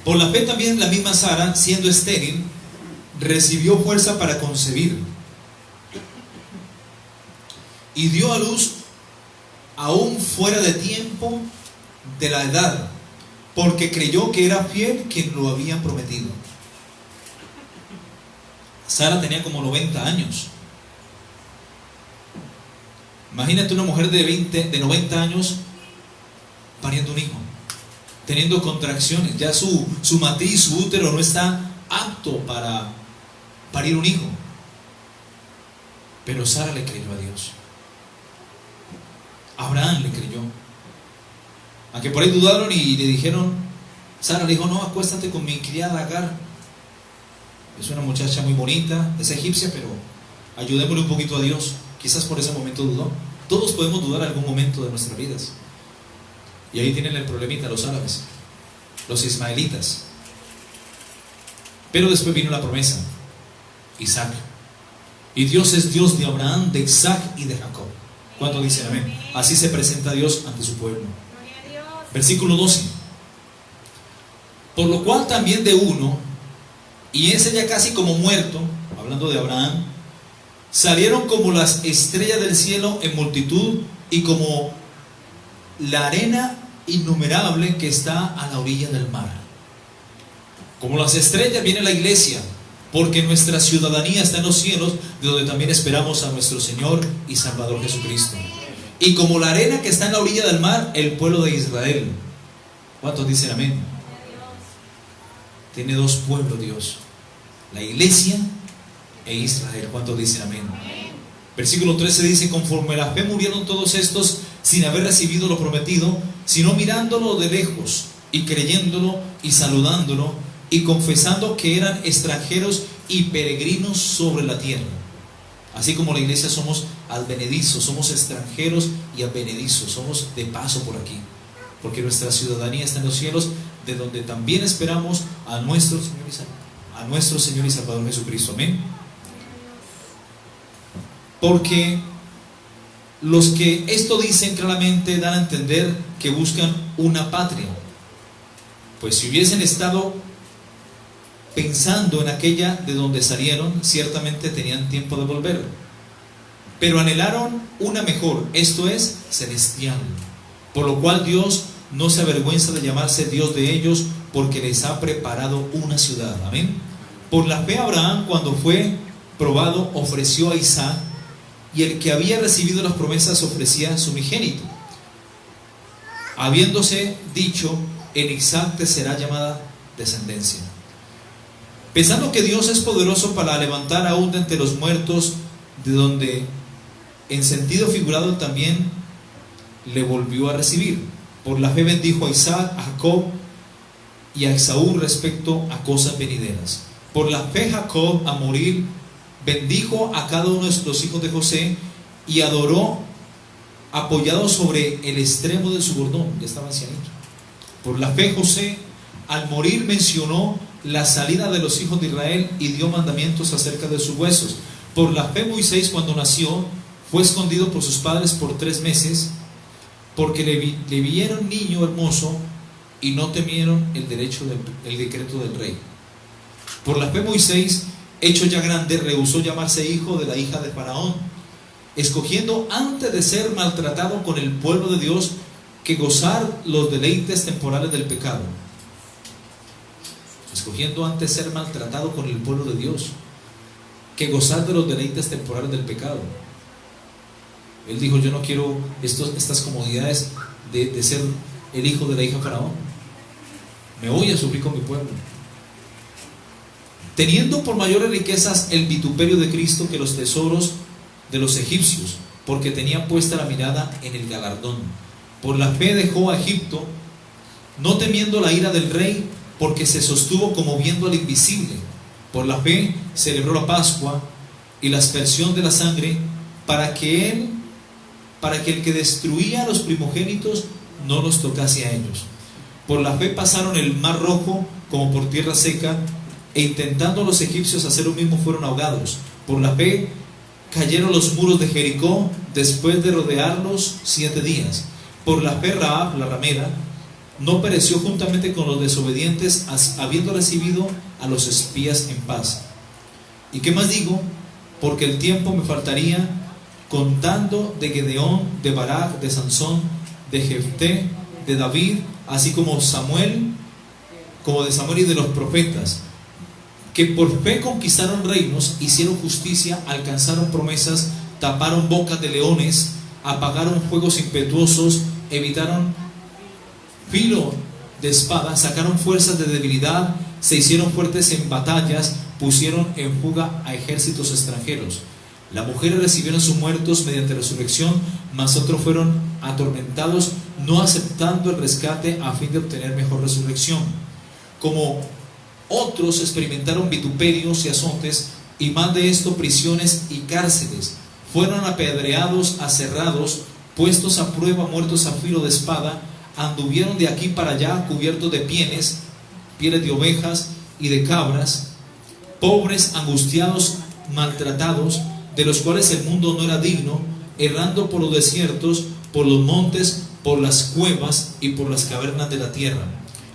Por la fe también la misma Sara, siendo estéril, recibió fuerza para concebir, y dio a luz aún fuera de tiempo de la edad, porque creyó que era fiel quien lo había prometido. Sara tenía como 90 años. Imagínate una mujer de 90 años pariendo un hijo, teniendo contracciones. Ya su matriz, su útero no está apto para parir un hijo. Pero Sara le creyó a Dios. Abraham le creyó. Aunque por ahí dudaron y le dijeron, Sara le dijo: no, acuéstate con mi criada Agar. Es una muchacha muy bonita, es egipcia, pero ayudémosle un poquito a Dios. Quizás por ese momento dudó. Todos podemos dudar en algún momento de nuestras vidas. Y ahí tienen el problemita los árabes, los ismaelitas. Pero después vino la promesa: Isaac. Y Dios es Dios de Abraham, de Isaac y de Jacob. ¿Cuántos dicen amén? Así se presenta Dios ante su pueblo. Versículo 12. Por lo cual también de uno, y ese ya casi como muerto, hablando de Abraham, salieron como las estrellas del cielo en multitud, y como la arena innumerable que está a la orilla del mar. Como las estrellas viene la iglesia, porque nuestra ciudadanía está en los cielos, de donde también esperamos a nuestro Señor y Salvador Jesucristo. Y como la arena que está en la orilla del mar, el pueblo de Israel. ¿Cuántos dicen amén? Tiene dos pueblos Dios: la iglesia e Israel. ¿Cuántos dicen amén? Versículo 13 dice: conforme a la fe murieron todos estos sin haber recibido lo prometido, sino mirándolo de lejos y creyéndolo y saludándolo y confesando que eran extranjeros y peregrinos sobre la tierra. Así como la iglesia somos advenedizos, somos extranjeros y advenedizos, somos de paso por aquí, porque nuestra ciudadanía está en los cielos, de donde también esperamos a nuestro Señor y Salvador Jesucristo. Amén. Porque los que esto dicen claramente dan a entender que buscan una patria, pues si hubiesen estado pensando en aquella de donde salieron, ciertamente tenían tiempo de volver, pero anhelaron una mejor, esto es, celestial, por lo cual Dios no se avergüenza de llamarse Dios de ellos, porque les ha preparado una ciudad. Amén. Por la fe Abraham, cuando fue probado, ofreció a Isaac, y el que había recibido las promesas ofrecía a su unigénito, habiéndose dicho: en Isaac te será llamada descendencia. Pensando que Dios es poderoso para levantar aún de entre los muertos, de donde en sentido figurado también le volvió a recibir. Por la fe bendijo a Isaac, a Jacob y a Esaú respecto a cosas venideras. Por la fe Jacob, a morir, bendijo a cada uno de los hijos de José y adoró apoyado sobre el extremo de su bordón. Ya estaba ancianito. Por la fe José, al morir, mencionó la salida de los hijos de Israel y dio mandamientos acerca de sus huesos. Por la fe Moisés, cuando nació, fue escondido por sus padres por 3 meses, porque le vieron niño hermoso y no temieron el decreto del rey. Por la fe Moisés, hecho ya grande, rehusó llamarse hijo de la hija de Faraón, escogiendo antes de ser maltratado con el pueblo de Dios que gozar los deleites temporales del pecado. Escogiendo antes ser maltratado con el pueblo de Dios que gozar de los deleites temporales del pecado. Él dijo: yo no quiero estas comodidades de ser el hijo de la hija de Faraón. Me voy a sufrir con mi pueblo. Teniendo por mayores riquezas el vituperio de Cristo que los tesoros de los egipcios, porque tenía puesta la mirada en el galardón. Por la fe dejó a Egipto, no temiendo la ira del rey, porque se sostuvo como viendo al invisible. Por la fe celebró la Pascua y la aspersión de la sangre, para que el que destruía a los primogénitos no los tocase a ellos. Por la fe pasaron el mar rojo como por tierra seca, e intentando los egipcios hacer lo mismo fueron ahogados. Por la fe cayeron los muros de Jericó después de rodearlos 7 días. Por la fe Rahab, la ramera, no pereció juntamente con los desobedientes, habiendo recibido a los espías en paz. ¿Y qué más digo? Porque el tiempo me faltaría, contando de Gedeón, de Barak, de Sansón, de Jefté, de David, así como de Samuel y de los profetas, que por fe conquistaron reinos, hicieron justicia, alcanzaron promesas, taparon bocas de leones, apagaron fuegos impetuosos, evitaron filo de espada, sacaron fuerzas de debilidad, se hicieron fuertes en batallas, pusieron en fuga a ejércitos extranjeros. Las mujeres recibieron sus muertos mediante resurrección, mas otros fueron atormentados, no aceptando el rescate a fin de obtener mejor resurrección. Como otros experimentaron vituperios y azotes, y más de esto prisiones y cárceles, fueron apedreados, aserrados, puestos a prueba, muertos a filo de espada, anduvieron de aquí para allá cubiertos de pieles de ovejas y de cabras, pobres, angustiados, maltratados, de los cuales el mundo no era digno, errando por los desiertos, por los montes, por las cuevas y por las cavernas de la tierra.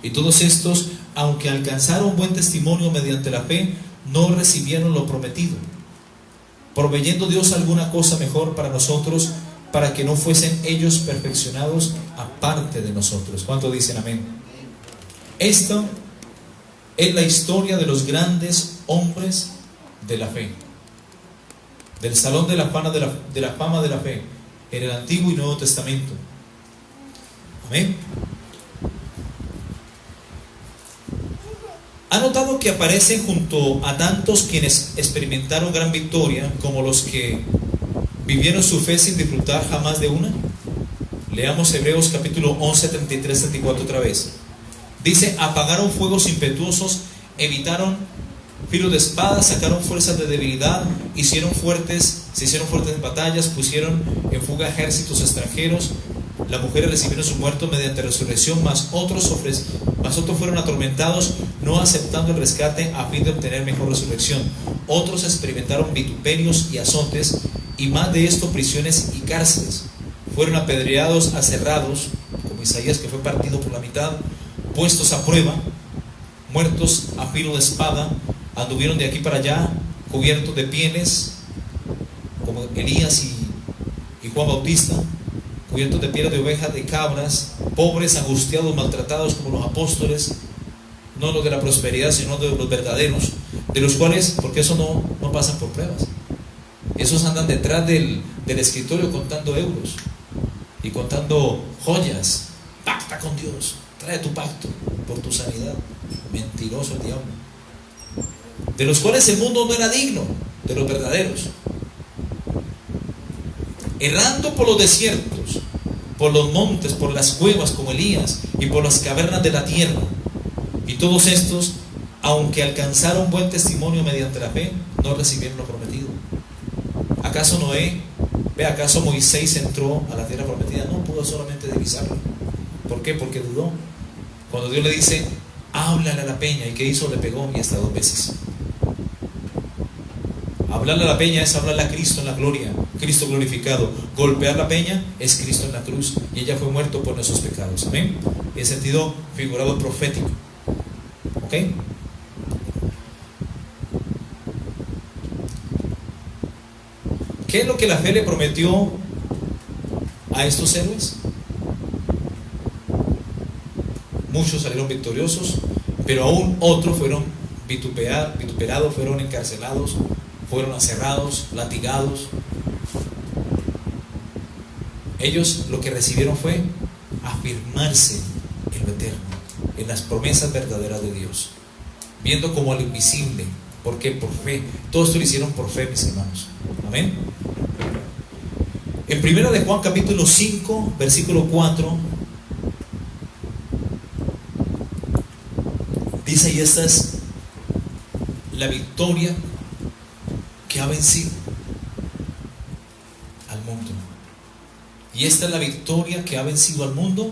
Y todos estos, aunque alcanzaron buen testimonio mediante la fe, no recibieron lo prometido, proveyendo Dios alguna cosa mejor para nosotros, para que no fuesen ellos perfeccionados aparte de nosotros. ¿Cuántos dicen amén? Esta es la historia de los grandes hombres de la fe, del salón de la fama de la fe en el Antiguo y Nuevo Testamento. Amén. ¿Ha notado que aparecen junto a tantos quienes experimentaron gran victoria como los que vivieron su fe sin disfrutar jamás de una? Leamos Hebreos capítulo 11, 33, 34 otra vez. Dice: apagaron fuegos impetuosos, evitaron filo de espada, sacaron fuerzas de debilidad, se hicieron fuertes en batallas, pusieron en fuga ejércitos extranjeros. Las mujeres recibieron sus muertos mediante resurrección, mas otros fueron atormentados, no aceptando el rescate a fin de obtener mejor resurrección. Otros experimentaron vituperios y azotes, y más de esto prisiones y cárceles. Fueron apedreados, aserrados, como Isaías, que fue partido por la mitad, puestos a prueba, muertos a filo de espada, anduvieron de aquí para allá, cubiertos de pieles, como Elías y Juan Bautista, cubiertos de piel de oveja, de cabras, pobres, angustiados, maltratados como los apóstoles, no los de la prosperidad, sino de los verdaderos, de los cuales, porque eso no pasan por pruebas. Esos andan detrás del escritorio contando euros y contando joyas. Pacta con Dios, trae tu pacto por tu sanidad. Mentiroso el diablo. De los cuales el mundo no era digno, de los verdaderos. Errando por los desiertos, por los montes, por las cuevas como Elías y por las cavernas de la tierra. Y todos estos, aunque alcanzaron buen testimonio mediante la fe, no recibieron lo prometido. ¿Acaso acaso Moisés entró a la tierra prometida? No, pudo solamente divisarla. ¿Por qué? Porque dudó. Cuando Dios le dice, háblale a la peña, ¿y qué hizo? Le pegó, y hasta 2 veces. Hablarle a la peña es hablarle a Cristo en la gloria, Cristo glorificado. Golpear la peña es Cristo en la cruz, y ella fue muerto por nuestros pecados. Amén. En sentido figurado profético. ¿Ok? ¿Qué es lo que la fe le prometió a estos héroes? Muchos salieron victoriosos, pero aún otros fueron vituperados, fueron encarcelados, fueron aserrados, latigados. Ellos lo que recibieron fue afirmarse en lo eterno, en las promesas verdaderas de Dios, viendo como al invisible. ¿Por qué? Por fe. Todo esto lo hicieron por fe, mis hermanos. Amén. En 1 de Juan capítulo 5, versículo 4, dice, y esta es la victoria que ha vencido al mundo. Y esta es la victoria que ha vencido al mundo,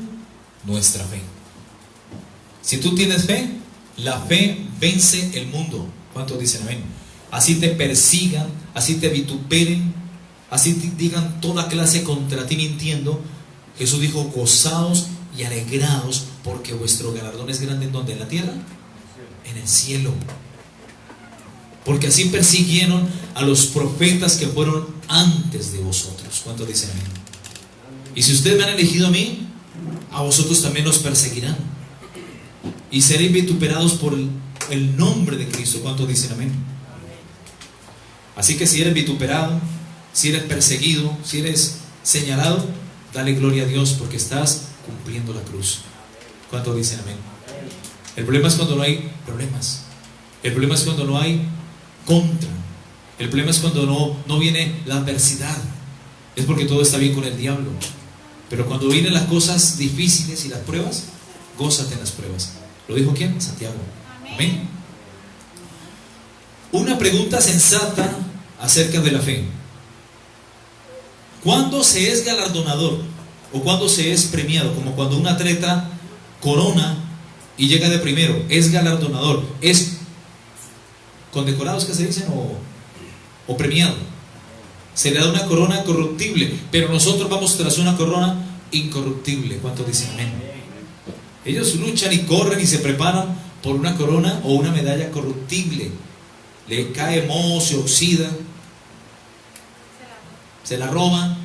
nuestra fe. Si tú tienes fe, la fe vence el mundo. ¿Cuántos dicen amén? Así te persigan, así te vituperen, así te digan toda clase contra ti mintiendo. Jesús dijo, gozaos y alegraos, porque vuestro galardón es grande. ¿En dónde? ¿En la tierra? En el cielo. Porque así persiguieron a los profetas que fueron antes de vosotros. ¿Cuántos dicen amén? Y si ustedes me han elegido a mí, a vosotros también los perseguirán. Y seréis vituperados por el nombre de Cristo. ¿Cuántos dicen amén? Así que si eres vituperado, si eres perseguido, si eres señalado, dale gloria a Dios, porque estás cumpliendo la cruz. ¿Cuántos dicen amén? El problema es cuando no hay problemas. El problema es cuando no hay contra. El problema es cuando no viene la adversidad. Es porque todo está bien con el diablo. Pero cuando vienen las cosas difíciles y las pruebas, gózate en las pruebas. ¿Lo dijo quién? Santiago. Amén. Una pregunta sensata acerca de la fe. ¿Cuándo se es galardonador? ¿O cuándo se es premiado? Como cuando un atleta corona y llega de primero. Es galardonador. ¿Es condecorados que se dicen? ¿O premiado? Se le da una corona corruptible, pero nosotros vamos tras una corona incorruptible. ¿Cuántos dicen amén? Ellos luchan y corren y se preparan por una corona o una medalla corruptible. Le cae moho, se oxida, se la roban,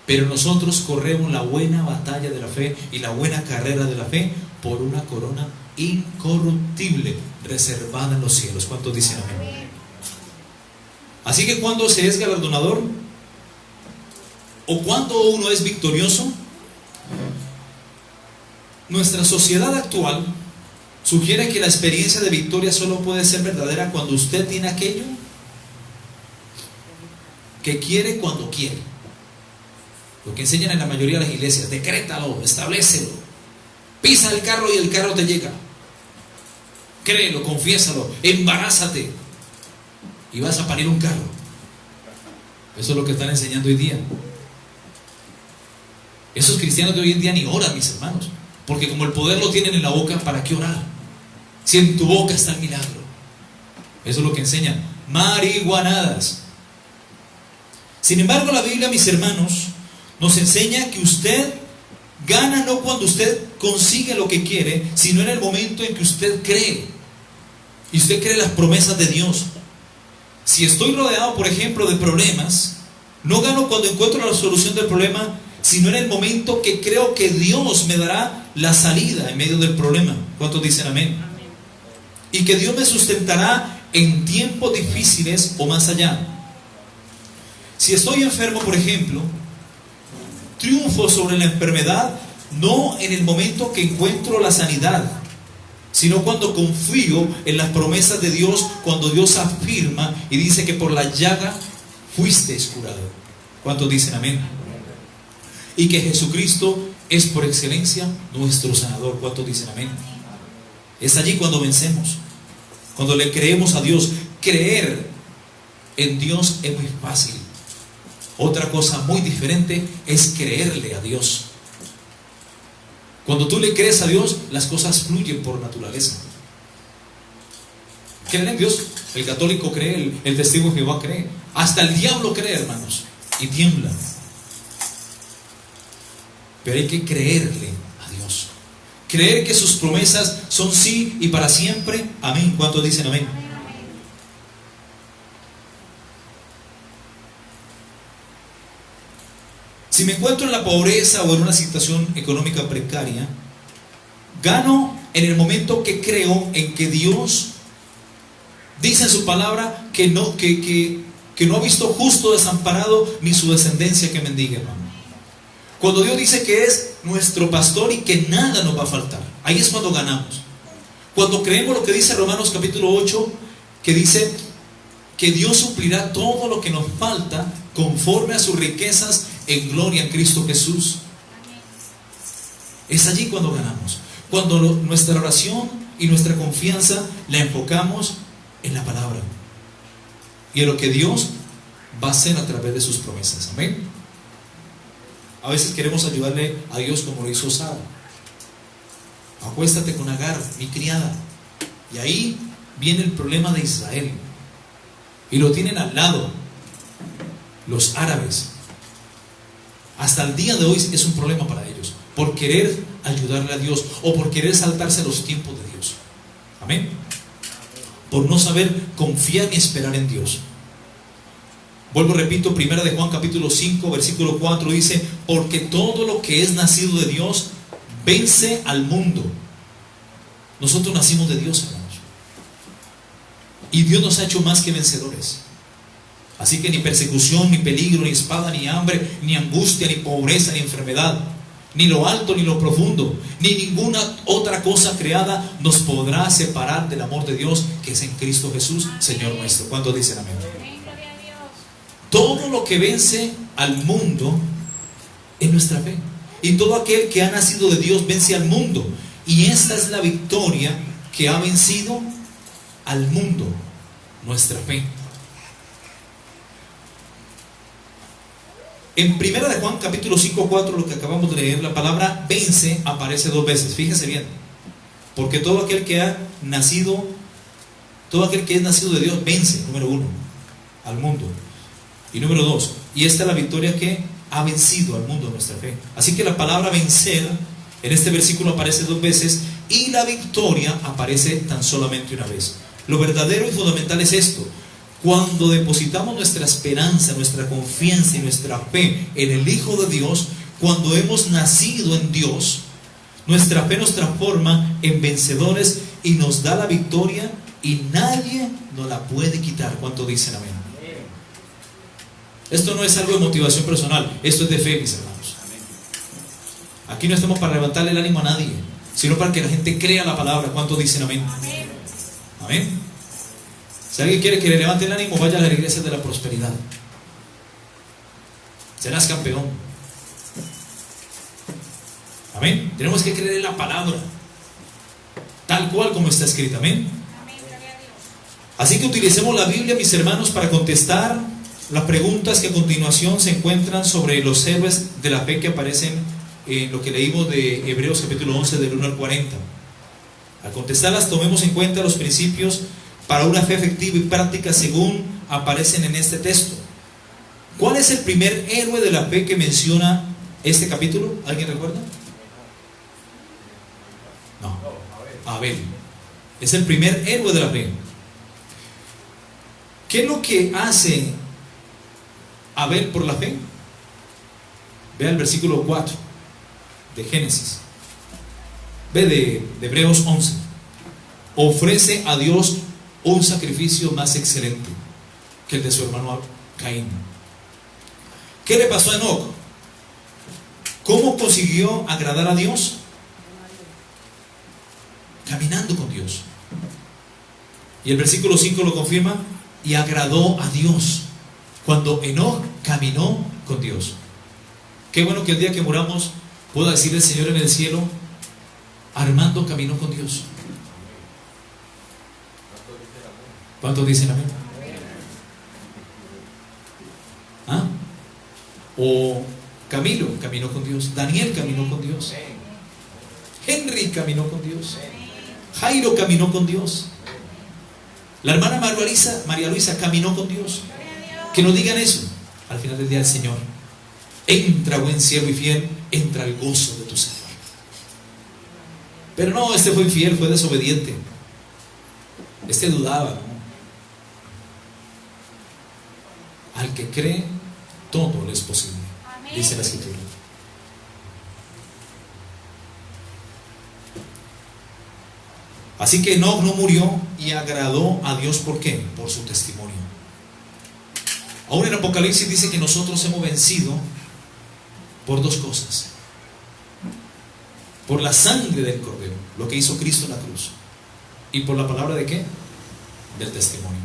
pero nosotros corremos la buena batalla de la fe y la buena carrera de la fe por una corona incorruptible reservada en los cielos. ¿Cuántos dicen amén? Así que cuando se es galardonador o cuando uno es victorioso, nuestra sociedad actual sugiere que la experiencia de victoria solo puede ser verdadera cuando usted tiene aquello que quiere cuando quiere. Lo que enseñan en la mayoría de las iglesias: decrétalo, establécelo, pisa el carro y el carro te llega, créelo, confiésalo, embarázate y vas a parir un carro. Eso es lo que están enseñando hoy día. Esos cristianos de hoy en día ni oran, mis hermanos, porque como el poder lo tienen en la boca, ¿para qué orar? Si en tu boca está el milagro. Eso es lo que enseñan. Marihuanadas. Sin embargo, la Biblia, mis hermanos, nos enseña que usted gana no cuando usted consigue lo que quiere, sino en el momento en que usted cree. Y usted cree las promesas de Dios. Si estoy rodeado, por ejemplo, de problemas, no gano cuando encuentro la solución del problema, sino en el momento que creo que Dios me dará la salida en medio del problema. ¿Cuántos dicen amén? Y que Dios me sustentará en tiempos difíciles o más allá. Si estoy enfermo, por ejemplo, triunfo sobre la enfermedad no en el momento que encuentro la sanidad, sino cuando confío en las promesas de Dios, cuando Dios afirma y dice que por la llaga fuisteis curado. ¿Cuántos dicen amén? y que Jesucristo es por excelencia nuestro sanador. ¿Cuántos dicen amén? Es allí cuando vencemos, cuando le creemos a Dios. Creer en Dios es muy fácil. Otra cosa muy diferente es creerle a Dios. Cuando tú le crees a Dios, las cosas fluyen por naturaleza. Creer en Dios, el católico cree, el testigo de Jehová cree, hasta el diablo cree, hermanos, y tiembla. Pero hay que creerle a Dios, creer que sus promesas son sí y para siempre. Amén. ¿Cuántos dicen amén? Si me encuentro en la pobreza o en una situación económica precaria, gano en el momento que creo en que Dios dice en su palabra que no ha visto justo desamparado ni su descendencia que mendigue, hermano. Cuando Dios dice que es nuestro pastor y que nada nos va a faltar, ahí es cuando ganamos. Cuando creemos lo que dice Romanos capítulo 8, que dice que Dios suplirá todo lo que nos falta conforme a sus riquezas en gloria en Cristo Jesús. Es allí cuando ganamos, cuando nuestra oración y nuestra confianza la enfocamos en la palabra y en lo que Dios va a hacer a través de sus promesas. Amén. A veces queremos ayudarle a Dios como lo hizo Sara. Acuéstate con Agar, mi criada. Y ahí viene el problema de Israel, y lo tienen al lado los árabes. Hasta el día de hoy es un problema para ellos, por querer ayudarle a Dios o por querer saltarse los tiempos de Dios. Amén. Por no saber confiar ni esperar en Dios. Vuelvo, repito, primera de Juan capítulo 5 versículo 4 dice: porque todo lo que es nacido de Dios vence al mundo. Nosotros nacimos de Dios, hermanos, y Dios nos ha hecho más que vencedores. Así que ni persecución, ni peligro, ni espada, ni hambre, ni angustia, ni pobreza, ni enfermedad, ni lo alto, ni lo profundo, ni ninguna otra cosa creada nos podrá separar del amor de Dios que es en Cristo Jesús, Señor nuestro. ¿Cuántos dicen amén? Todo lo que vence al mundo es nuestra fe. Y todo aquel que ha nacido de Dios vence al mundo. Y esta es la victoria que ha vencido al mundo, nuestra fe. En primera de Juan capítulo 5:4, lo que acabamos de leer, la palabra vence aparece 2 veces. Fíjense bien. Porque todo aquel que es nacido de Dios vence, número 1, al mundo. Y número 2, y esta es la victoria que ha vencido al mundo, nuestra fe. Así que la palabra vencer en este versículo aparece 2 veces, y la victoria aparece tan solamente una vez. Lo verdadero y fundamental es esto: cuando depositamos nuestra esperanza, nuestra confianza y nuestra fe en el Hijo de Dios, cuando hemos nacido en Dios, nuestra fe nos transforma en vencedores y nos da la victoria, y nadie nos la puede quitar. ¿Cuánto dicen amén? Esto no es algo de motivación personal, esto es de fe, mis hermanos. Aquí no estamos para levantarle el ánimo a nadie, sino para que la gente crea la palabra. ¿Cuánto dicen amén? Amén. Si alguien quiere que le levante el ánimo, vaya a la iglesia de la prosperidad. Serás campeón. Amén. Tenemos que creer en la palabra, tal cual como está escrita. Amén. Así que utilicemos la Biblia, mis hermanos, para contestar las preguntas que a continuación se encuentran sobre los héroes de la fe que aparecen en lo que leímos de Hebreos capítulo 11 del 1 al 40. Al contestarlas, tomemos en cuenta los principios para una fe efectiva y práctica según aparecen en este texto. ¿Cuál es el primer héroe de la fe que menciona este capítulo? ¿Alguien recuerda? No, Abel. Es el primer héroe de la fe. ¿Qué es lo que hace Abel por la fe? Vea el versículo 4 de Génesis. Ve de Hebreos 11. Ofrece a Dios un sacrificio más excelente que el de su hermano Caín. ¿Qué le pasó a Enoc? ¿Cómo consiguió agradar a Dios? Caminando con Dios. Y el versículo 5 lo confirma: y agradó a Dios cuando Enoc caminó con Dios. Qué bueno que el día que muramos pueda decir el Señor en el cielo: Armando caminó con Dios. ¿Cuántos dicen amén? ¿Ah? O Camilo caminó con Dios, Daniel caminó con Dios, Henry caminó con Dios, Jairo caminó con Dios, la hermana María Luisa caminó con Dios. Que nos digan eso. Al final del día el Señor: entra, buen siervo y fiel, entra al gozo de tu Señor. Pero no, este fue infiel, fue desobediente, este dudaba, ¿no? Al que cree, todo le es posible, dice la Escritura. Así que Enoc no murió y agradó a Dios. ¿Por qué? Por su testimonio. Aún en Apocalipsis dice que nosotros hemos vencido por dos cosas: por la sangre del Cordero, lo que hizo Cristo en la cruz, y por la palabra ¿de qué? Del testimonio.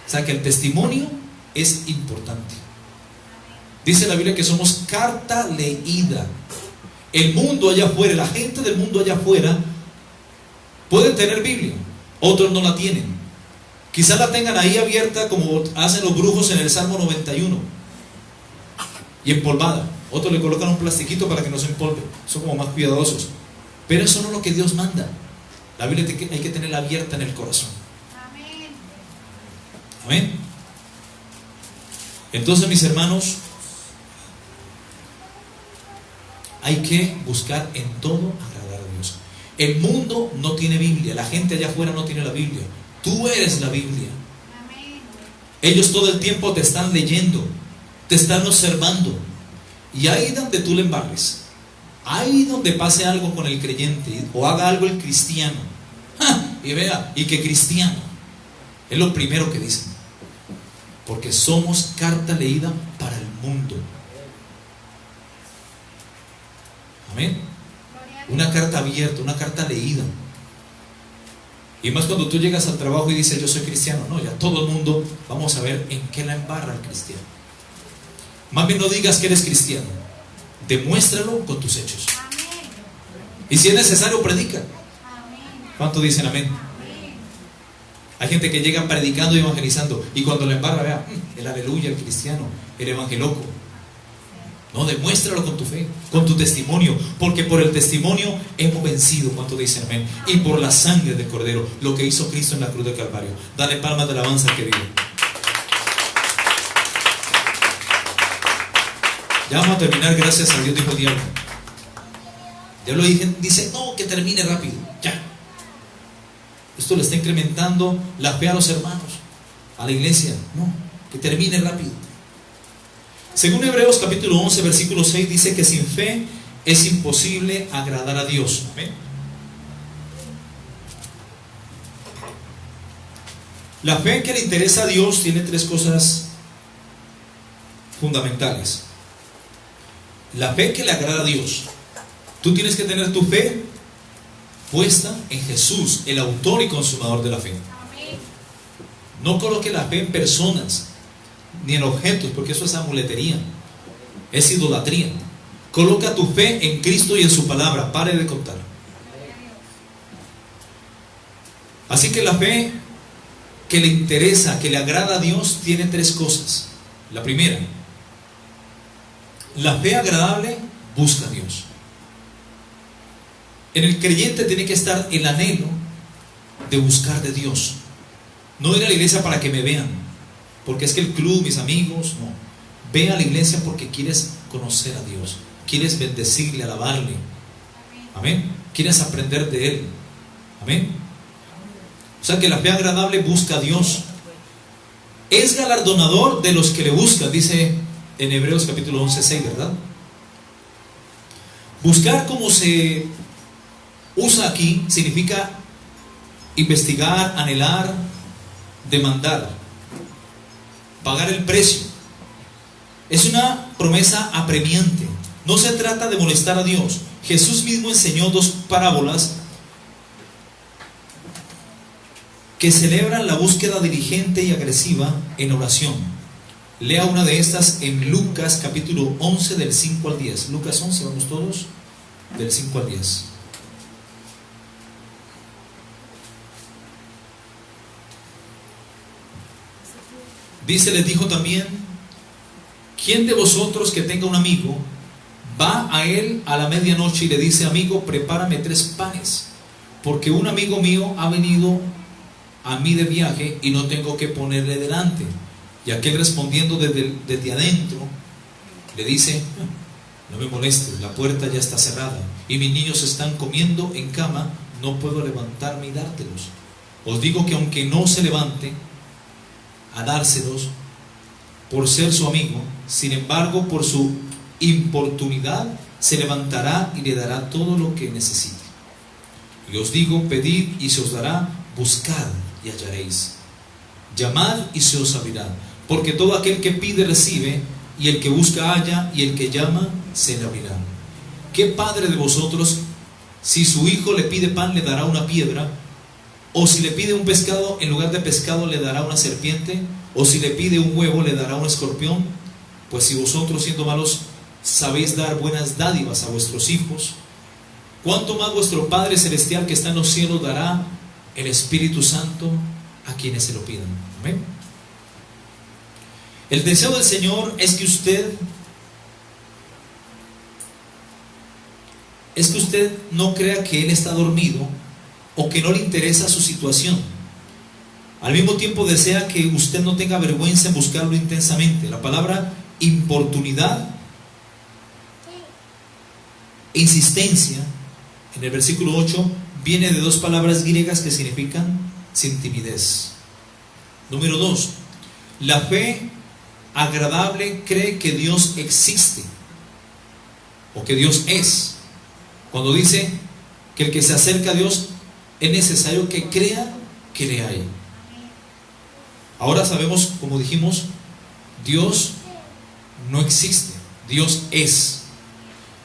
O sea que el testimonio es importante. Dice la Biblia que somos carta leída. El mundo allá afuera, la gente del mundo allá afuera pueden tener Biblia, otros no la tienen. Quizás la tengan ahí abierta como hacen los brujos en el Salmo 91 y empolvada. Otros le colocan un plastiquito para que no se empolve. Son como más cuidadosos. Pero eso no es lo que Dios manda. La Biblia hay que tenerla abierta en el corazón. Amén. Amén. Entonces, mis hermanos, hay que buscar en todo agradar a Dios. El mundo no tiene Biblia, la gente allá afuera no tiene la Biblia. Tú eres la Biblia. Amén. Ellos todo el tiempo te están leyendo, te están observando. Y ahí donde tú le embarres, ahí donde pase algo con el creyente o haga algo el cristiano, y vea, y que cristiano, es lo primero que dicen. Porque somos carta leída para el mundo. Amén. Una carta abierta, una carta leída. Y más cuando tú llegas al trabajo y dices: yo soy cristiano. No, ya todo el mundo, vamos a ver en qué la embarra el cristiano. Más bien no digas que eres cristiano, demuéstralo con tus hechos. Y si es necesario, predica. ¿Cuántos dicen amén? Hay gente que llega predicando y evangelizando, y cuando la embarra, vea, el aleluya, el cristiano, el evangeloco. No, demuéstralo con tu fe, con tu testimonio, porque por el testimonio hemos vencido. ¿Cuántos dicen amén? Y por la sangre del Cordero, lo que hizo Cristo en la cruz del Calvario. Dale palmas de alabanza al que vive. Ya vamos a terminar, gracias a Dios, dijo el diablo. Diablo dice: no, que termine rápido, ya. Esto le está incrementando la fe a los hermanos, a la iglesia. No, que termine rápido. Según Hebreos capítulo 11 versículo 6 dice que sin fe es imposible agradar a Dios. ¿Amén? La fe que le interesa a Dios tiene tres cosas fundamentales. La fe que le agrada a Dios. Tú tienes que tener tu fe puesta en Jesús, el autor y consumador de la fe. No coloque la fe en personas ni en objetos, porque eso es amuletería, es idolatría. Coloca tu fe en Cristo y en su palabra. Pare de contar. Así que la fe que le interesa, que le agrada a Dios, tiene tres cosas. La primera, la fe agradable busca a Dios. En el creyente tiene que estar el anhelo de buscar de Dios. No ir a la iglesia para que me vean, porque es que el club, mis amigos, no. Ve a la iglesia porque quieres conocer a Dios, quieres bendecirle, alabarle. Amén. Quieres aprender de Él. Amén. O sea que la fe agradable busca a Dios. Es galardonador de los que le buscan, dice en Hebreos capítulo 11, 6, ¿verdad? Buscar, como se usa aquí, significa investigar, anhelar, demandar, pagar el precio. Es una promesa apremiante. No se trata de molestar a Dios. Jesús mismo enseñó dos parábolas que celebran la búsqueda diligente y agresiva en oración. Lea una de estas en Lucas capítulo 11 del 5 al 10. Lucas 11, vamos todos, del 5 al 10. Dice, les dijo también: ¿quién de vosotros que tenga un amigo va a él a la medianoche y le dice: amigo, prepárame 3 panes, porque un amigo mío ha venido a mí de viaje y no tengo que ponerle delante? Y aquel, respondiendo desde adentro, le dice: no me molestes, la puerta ya está cerrada y mis niños están comiendo en cama, no puedo levantarme y dártelos. Os digo que aunque no se levante a dárselos por ser su amigo, sin embargo por su importunidad se levantará y le dará todo lo que necesite. Y os digo: pedid y se os dará, buscad y hallaréis, llamad y se os abrirá. Porque todo aquel que pide recibe, y el que busca halla, y el que llama se le abrirá. ¿Qué padre de vosotros, si su hijo le pide pan, le dará una piedra? ¿O si le pide un pescado, en lugar de pescado le dará una serpiente? ¿O si le pide un huevo, le dará un escorpión? Pues si vosotros, siendo malos, sabéis dar buenas dádivas a vuestros hijos, ¿cuánto más vuestro Padre Celestial que está en los cielos dará el Espíritu Santo a quienes se lo pidan? Amén. El deseo del Señor es que usted no crea que Él está dormido o que no le interesa su situación. Al mismo tiempo desea que usted no tenga vergüenza en buscarlo intensamente. La palabra importunidad e insistencia en el versículo 8 viene de 2 palabras griegas que significan sin timidez. Número 2, la fe agradable cree que Dios existe o que Dios es. Cuando dice que el que se acerca a Dios es necesario que crea que le hay. Ahora sabemos, como dijimos, Dios no existe, Dios es.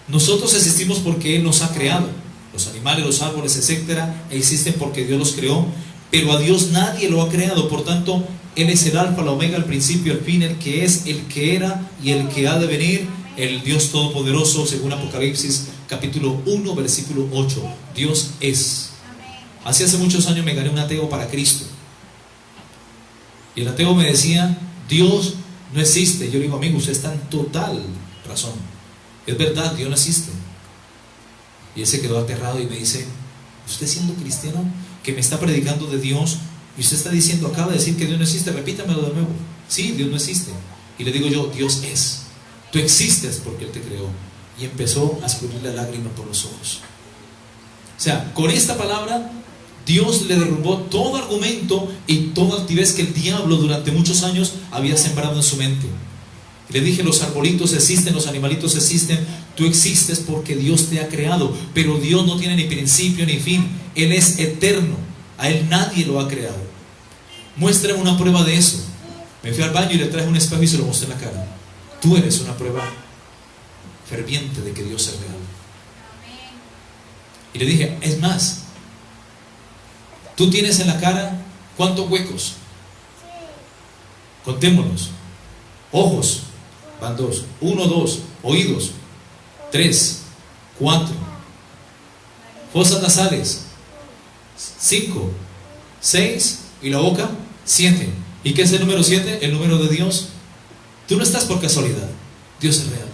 Nosotros existimos porque Él nos ha creado. Los animales, los árboles, etcétera, existen porque Dios los creó, pero a Dios nadie lo ha creado. Por tanto, Él es el alfa, la omega, el principio, el fin, el que es, el que era y el que ha de venir, el Dios todopoderoso, según Apocalipsis capítulo 1 versículo 8. Dios es. Así hace muchos años me gané un ateo para Cristo, y el ateo me decía: Dios no existe. Yo le digo: amigo, usted está en total razón, es verdad, Dios no existe. Y él se quedó aterrado y me dice: usted, siendo cristiano, que me está predicando de Dios, y usted está diciendo, acaba de decir que Dios no existe, repítamelo de nuevo. Sí, Dios no existe. Y le digo yo: Dios es. Tú existes porque Él te creó. Y empezó a escurrir la lágrima por los ojos. O sea, con esta palabra Dios le derrumbó todo argumento y toda altivez que el diablo durante muchos años había sembrado en su mente. Y le dije: los arbolitos existen, los animalitos existen, tú existes porque Dios te ha creado, pero Dios no tiene ni principio ni fin. Él es eterno, a Él nadie lo ha creado. Muéstrame una prueba de eso. Me fui al baño y le traje un espejo y se lo mostré en la cara. Tú eres una prueba ferviente de que Dios es real. Y le dije: es más, tú tienes en la cara ¿cuántos huecos? Contémonos. Ojos, van 2, 1, 2, oídos, 3, 4, fosas nasales, 5, 6, y la boca, 7. ¿Y qué es el número 7? El número de Dios. Tú no estás por casualidad, Dios es real.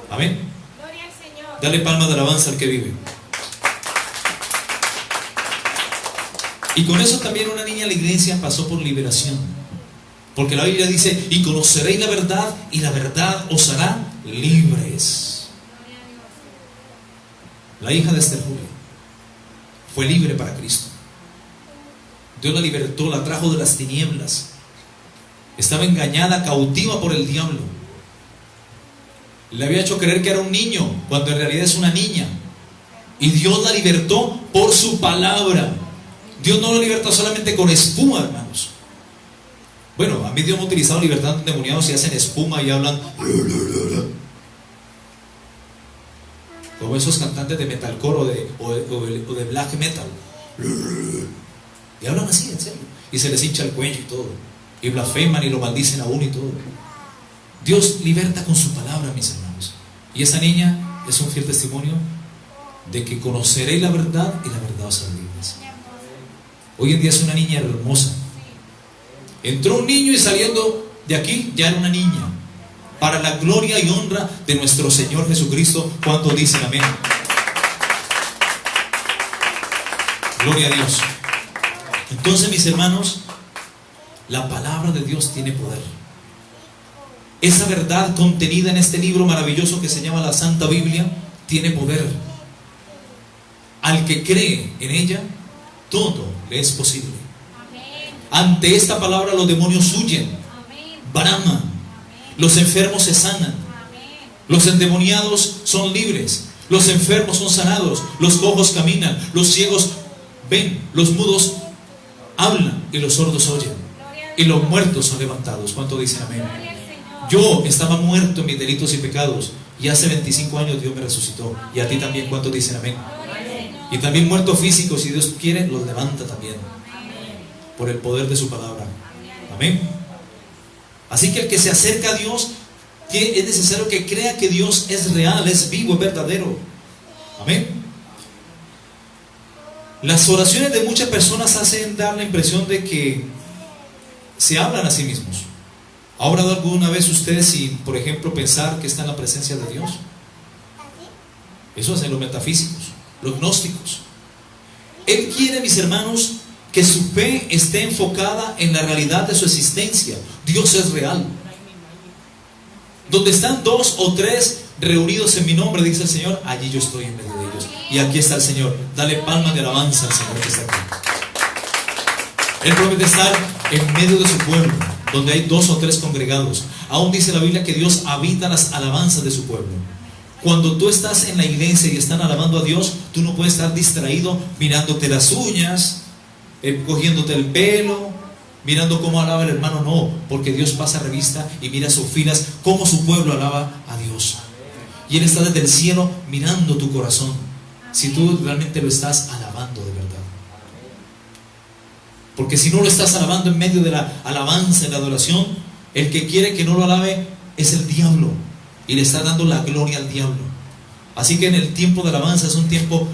Amén. Gloria al Señor. Dale palma de alabanza al que vive. Y con eso también una niña de la iglesia pasó por liberación, porque la Biblia dice: y conoceréis la verdad, y la verdad os hará libres. La hija de Esther Julia fue libre para Cristo. Dios la libertó, la trajo de las tinieblas. Estaba engañada, cautiva por el diablo. Le había hecho creer que era un niño, cuando en realidad es una niña. Y Dios la libertó por su palabra. Dios no la libertó solamente con espuma, hermanos. Bueno, a mí Dios me ha utilizado libertando endemoniados y hacen espuma y hablan como esos cantantes de metalcore o de black metal. Y hablan así, en serio. Y se les hincha el cuello y todo. y blasfeman y lo maldicen aún y todo. Dios liberta con su palabra, mis hermanos. Y esa niña es un fiel testimonio de que conoceréis la verdad y la verdad os hará libres. Hoy en día es una niña hermosa. Entró un niño y saliendo de aquí ya era una niña, para la gloria y honra de nuestro Señor Jesucristo. ¿Cuántos dicen amén? Gloria a Dios. Entonces, mis hermanos, la palabra de Dios tiene poder. Esa verdad contenida en este libro maravilloso que se llama la Santa Biblia tiene poder. Al que cree en ella, todo le es posible. Ante esta palabra los demonios huyen, braman, los enfermos se sanan, los endemoniados son libres, los enfermos son sanados, los cojos caminan, los ciegos ven, los mudos hablan y los sordos oyen, y los muertos son levantados. ¿Cuánto dicen amén? Yo estaba muerto en mis delitos y pecados, y hace 25 años Dios me resucitó. Y a ti también. ¿Cuántos dicen amén? Y también muertos físicos, si Dios quiere, los levanta también, por el poder de su palabra. Amén. Así que el que se acerca a Dios, es necesario que crea que Dios es real, es vivo, es verdadero. Amén. Las oraciones de muchas personas hacen dar la impresión de que se hablan a sí mismos. ¿Ha orado alguna vez usted sin, por ejemplo, pensar que está en la presencia de Dios? Eso hacen los metafísicos, los gnósticos. Él quiere, mis hermanos, que su fe esté enfocada en la realidad de su existencia. Dios es real. Donde están dos o tres reunidos en mi nombre, dice el Señor, allí yo estoy en medio de ellos. Y aquí está el Señor. Dale palmas de alabanza al Señor que está aquí. Él promete estar en medio de su pueblo, donde hay dos o tres congregados. Aún dice la Biblia que Dios habita las alabanzas de su pueblo. Cuando tú estás en la iglesia y están alabando a Dios, tú no puedes estar distraído mirándote las uñas, cogiéndote el pelo, mirando cómo alaba el hermano. No, porque Dios pasa revista y mira sus filas, cómo su pueblo alaba a Dios. Y Él está desde el cielo mirando tu corazón, si tú realmente lo estás alabando de verdad. Porque si no lo estás alabando en medio de la alabanza y la adoración, el que quiere que no lo alabe es el diablo, y le está dando la gloria al diablo. Así que en el tiempo de alabanza es un tiempo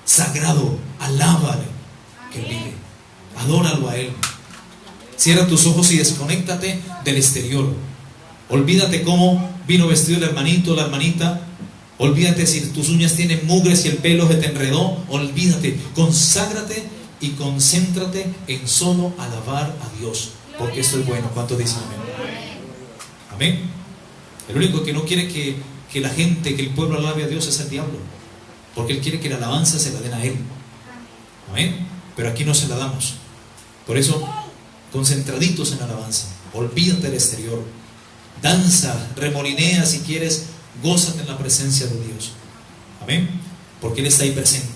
sagrado. Alábale, que Él vive. Adóralo a Él. Cierra tus ojos y desconéctate del exterior. Olvídate cómo vino vestido el hermanito o la hermanita. Olvídate si tus uñas tienen mugres y el pelo se te enredó. Olvídate, conságrate y concéntrate en solo alabar a Dios, porque esto es bueno. ¿Cuántos dicen amén? Amén. El único que no quiere que la gente, que el pueblo alabe a Dios es el diablo, porque él quiere que la alabanza se la den a él. Amén. Pero aquí no se la damos. Por eso, concentraditos en la alabanza. Olvídate del exterior. Danza, remolinea si quieres, gózate en la presencia de Dios. Amén. Porque Él está ahí presente.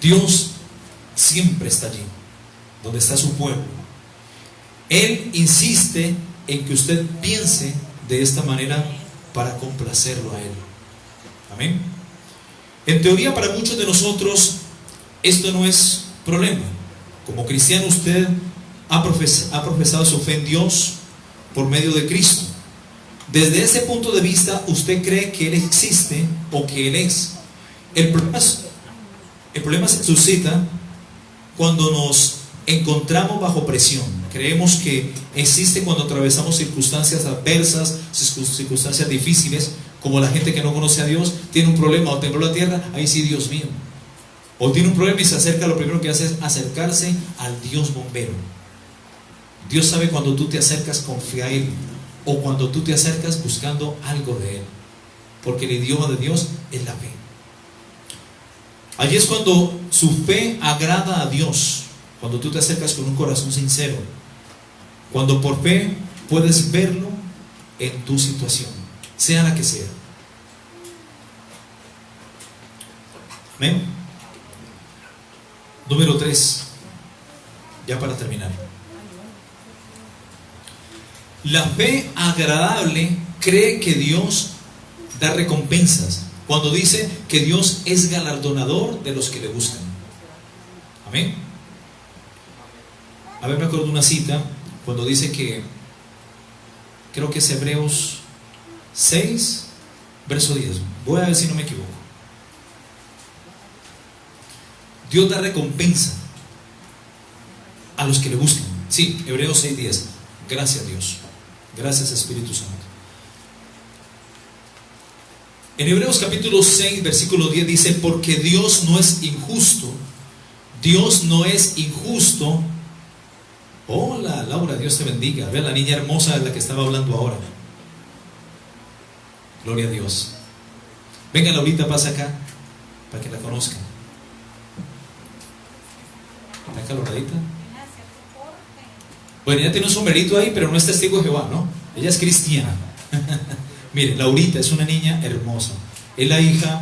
Dios siempre está allí, donde está su pueblo. Él insiste en que usted piense de esta manera para complacerlo a Él. Amén. En teoría, para muchos de nosotros esto no es problema. Como cristiano, usted ha profesado su fe en Dios por medio de Cristo. Desde ese punto de vista, usted cree que Él existe o que Él es. El problema se suscita cuando nos encontramos bajo presión. Creemos que existe cuando atravesamos circunstancias adversas, circunstancias difíciles, como la gente que no conoce a Dios, tiene un problema o tembló la tierra, ahí sí, Dios mío. O tiene un problema y se acerca, lo primero que hace es acercarse al Dios bombero. Dios sabe cuando tú te acercas con fe a Él, o cuando tú te acercas buscando algo de Él, porque el idioma de Dios es la fe. Allí es cuando su fe agrada a Dios, cuando tú te acercas con un corazón sincero, cuando por fe puedes verlo en tu situación, sea la que sea. Amén. Número 3, ya para terminar. La fe agradable cree que Dios da recompensas, cuando dice que Dios es galardonador de los que le buscan. Amén. A ver, me acuerdo de una cita cuando dice que, creo que es Hebreos 6, verso 10. Voy a ver si no me equivoco. Dios da recompensa a los que le buscan. Sí, Hebreos 6, 10. Gracias, Dios. Gracias, Espíritu Santo. En Hebreos capítulo 6, versículo 10 dice: porque Dios no es injusto. Dios no es injusto. Hola, Laura, Dios te bendiga. Ve a la niña hermosa de la que estaba hablando ahora. Gloria a Dios. Venga, Laurita, pasa acá para que la conozcan. ¿Está caloradita? Bueno, ella tiene un sombrerito ahí, pero no es testigo de Jehová, ¿no? Ella es cristiana. Mire, Laurita es una niña hermosa. Es la hija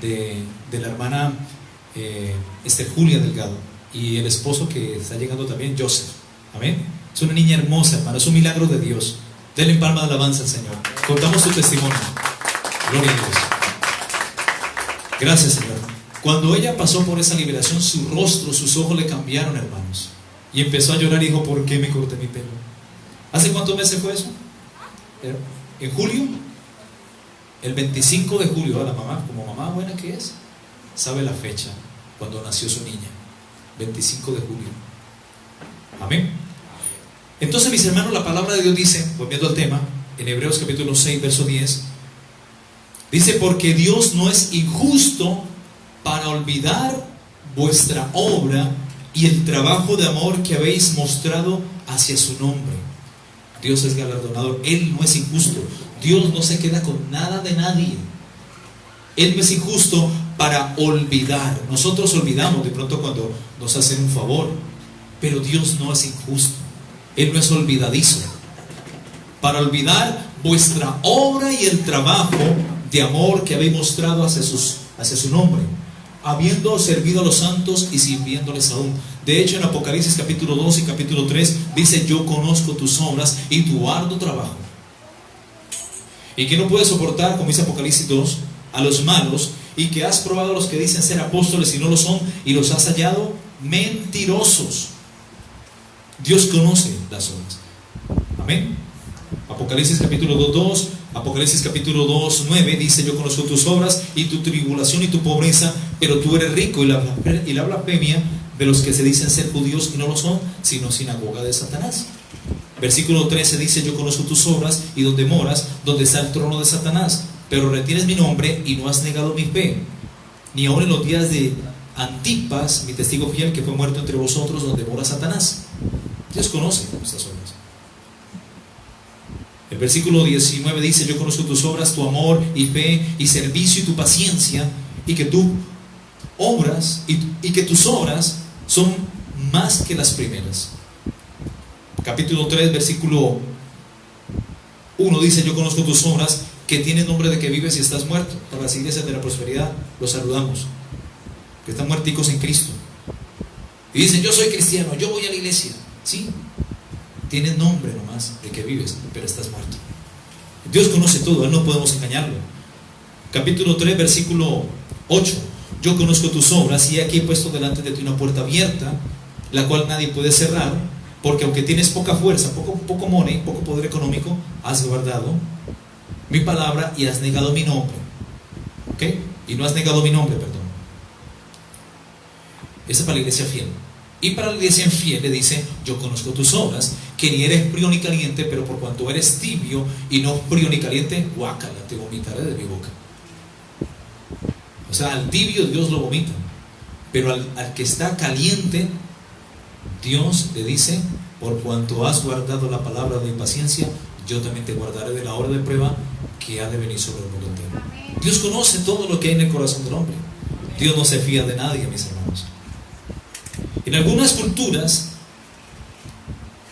de la hermana Julia Delgado, y el esposo que está llegando también, Joseph. Amén. Es una niña hermosa, hermano. Es un milagro de Dios. Denle en palma de alabanza al Señor. Contamos su testimonio. Gloria a Dios. Gracias, Señor. Cuando ella pasó por esa liberación, su rostro, sus ojos le cambiaron, hermanos. Y empezó a llorar y dijo: ¿por qué me corté mi pelo? ¿Hace cuántos meses fue eso? ¿En julio? El 25 de julio. La mamá, como mamá buena que es, sabe la fecha cuando nació su niña. 25 de julio. Amén. Entonces, mis hermanos, la palabra de Dios dice, volviendo al tema, en Hebreos capítulo 6, verso 10, dice: porque Dios no es injusto para olvidar vuestra obra y el trabajo de amor que habéis mostrado hacia su nombre. Dios es galardonador. Él no es injusto. Dios no se queda con nada de nadie. Él no es injusto para olvidar. Nosotros olvidamos de pronto cuando nos hacen un favor, pero Dios no es injusto. Él no es olvidadizo. Para olvidar vuestra obra y el trabajo de amor que habéis mostrado hacia su nombre, habiendo servido a los santos y sirviéndoles aún. De hecho, en Apocalipsis capítulo 2 y capítulo 3 dice: yo conozco tus obras y tu arduo trabajo. Y que no puedes soportar, como dice Apocalipsis 2, a los malos, y que has probado a los que dicen ser apóstoles y no lo son, y los has hallado mentirosos. Dios conoce las obras. Amén. Apocalipsis capítulo 2, Apocalipsis capítulo 2, 9 dice: yo conozco tus obras y tu tribulación y tu pobreza, pero tú eres rico, y la blasfemia de los que se dicen ser judíos y no lo son, sino sinagoga de Satanás. Versículo 13 dice: yo conozco tus obras y donde moras, donde está el trono de Satanás, pero retienes mi nombre y no has negado mi fe, ni aun en los días de Antipas, mi testigo fiel, que fue muerto entre vosotros, donde mora Satanás. Dios conoce nuestras obras. El versículo 19 dice: yo conozco tus obras, tu amor y fe y servicio y tu paciencia, y que tú obras y que tus obras son más que las primeras. Capítulo 3, versículo 1 dice: yo conozco tus obras, que tienen nombre de que vives y estás muerto. Para las iglesias de la prosperidad los saludamos, que están muerticos en Cristo. Y dicen: yo soy cristiano, yo voy a la iglesia. Sí, tienes nombre nomás de que vives, pero estás muerto. Dios conoce todo, Él no podemos engañarlo. Capítulo 3, versículo 8: yo conozco tus obras, y aquí he puesto delante de ti una puerta abierta, la cual nadie puede cerrar, porque aunque tienes poca fuerza, poco money, poco poder económico, has guardado mi palabra y has negado mi nombre. ¿Ok? Y no has negado mi nombre, perdón. Esa es para la iglesia fiel. Y para la iglesia infiel le dice: yo conozco tus obras, que ni eres frío ni caliente, pero por cuanto eres tibio y no frío ni caliente, guácala, te vomitaré de mi boca. O sea, al tibio Dios lo vomita, pero al que está caliente, Dios le dice: por cuanto has guardado la palabra de mi paciencia, yo también te guardaré de la hora de prueba que ha de venir sobre el mundo entero. Dios conoce todo lo que hay en el corazón del hombre. Dios no se fía de nadie, mis hermanos. En algunas culturas,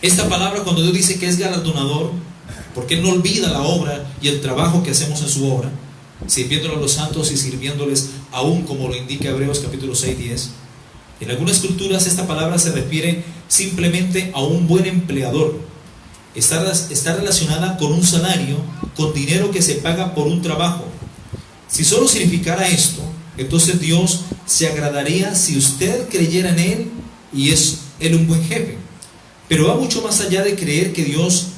esta palabra, cuando Dios dice que es galardonador, porque Él no olvida la obra y el trabajo que hacemos en su obra, sirviéndole a los santos y sirviéndoles aún, como lo indica Hebreos capítulo 6, 10. En algunas culturas esta palabra se refiere simplemente a un buen empleador. Está relacionada con un salario, con dinero que se paga por un trabajo. Si solo significara esto, entonces Dios se agradaría si usted creyera en Él y es Él un buen jefe. Pero va mucho más allá de creer que Dios